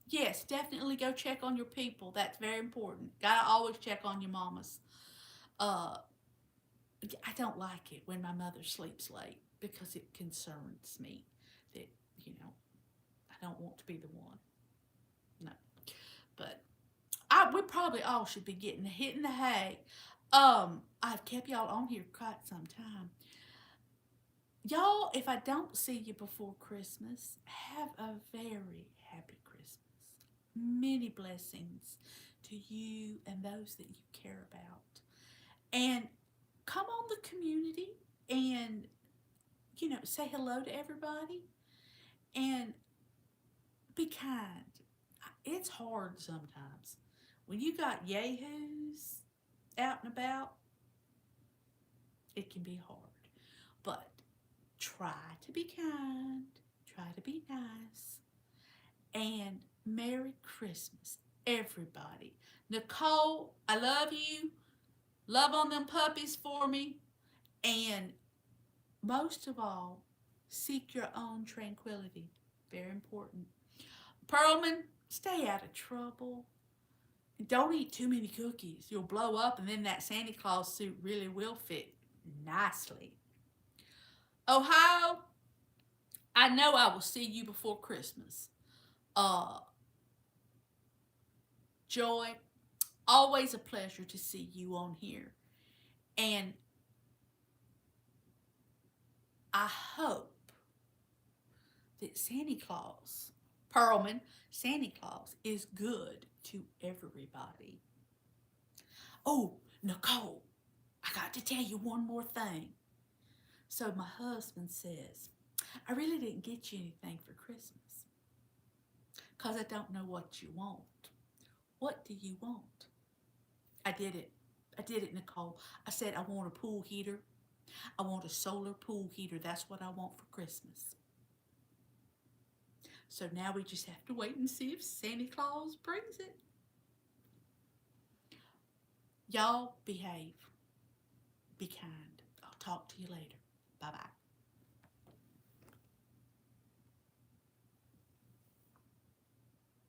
yes, definitely go check on your people. That's very important. Gotta always check on your mamas. Uh, I don't like it when my mother sleeps late because it concerns me that you know I don't want to be the one. No, but we probably all should be getting hitting the hay. I've kept y'all on here quite some time. Y'all, if I don't see you before Christmas, have a very happy Christmas. Many blessings to you and those that you care about. And come on the community and, say hello to everybody and be kind. It's hard sometimes. When you got yahoos out and about, it can be hard. But try to be kind, try to be nice, and Merry Christmas, everybody. Nicole, I love you. Love on them puppies for me. And most of all, seek your own tranquility. Very important. Pearlman, stay out of trouble. Don't eat too many cookies. You'll blow up, and then that Santa Claus suit really will fit nicely. Ohio, I know I will see you before Christmas. Uh, Joy, always a pleasure to see you on here. And I hope that Santa Claus, Pearlman, Santa Claus is good to everybody. Oh, Nicole, I got to tell you one more thing. So my husband says, I really didn't get you anything for Christmas because I don't know what you want. What do you want? I did it. I did it, Nicole. I said, I want a pool heater. I want a solar pool heater. That's what I want for Christmas. So now we just have to wait and see if Santa Claus brings it. Y'all behave. Be kind. I'll talk to you later. Bye bye.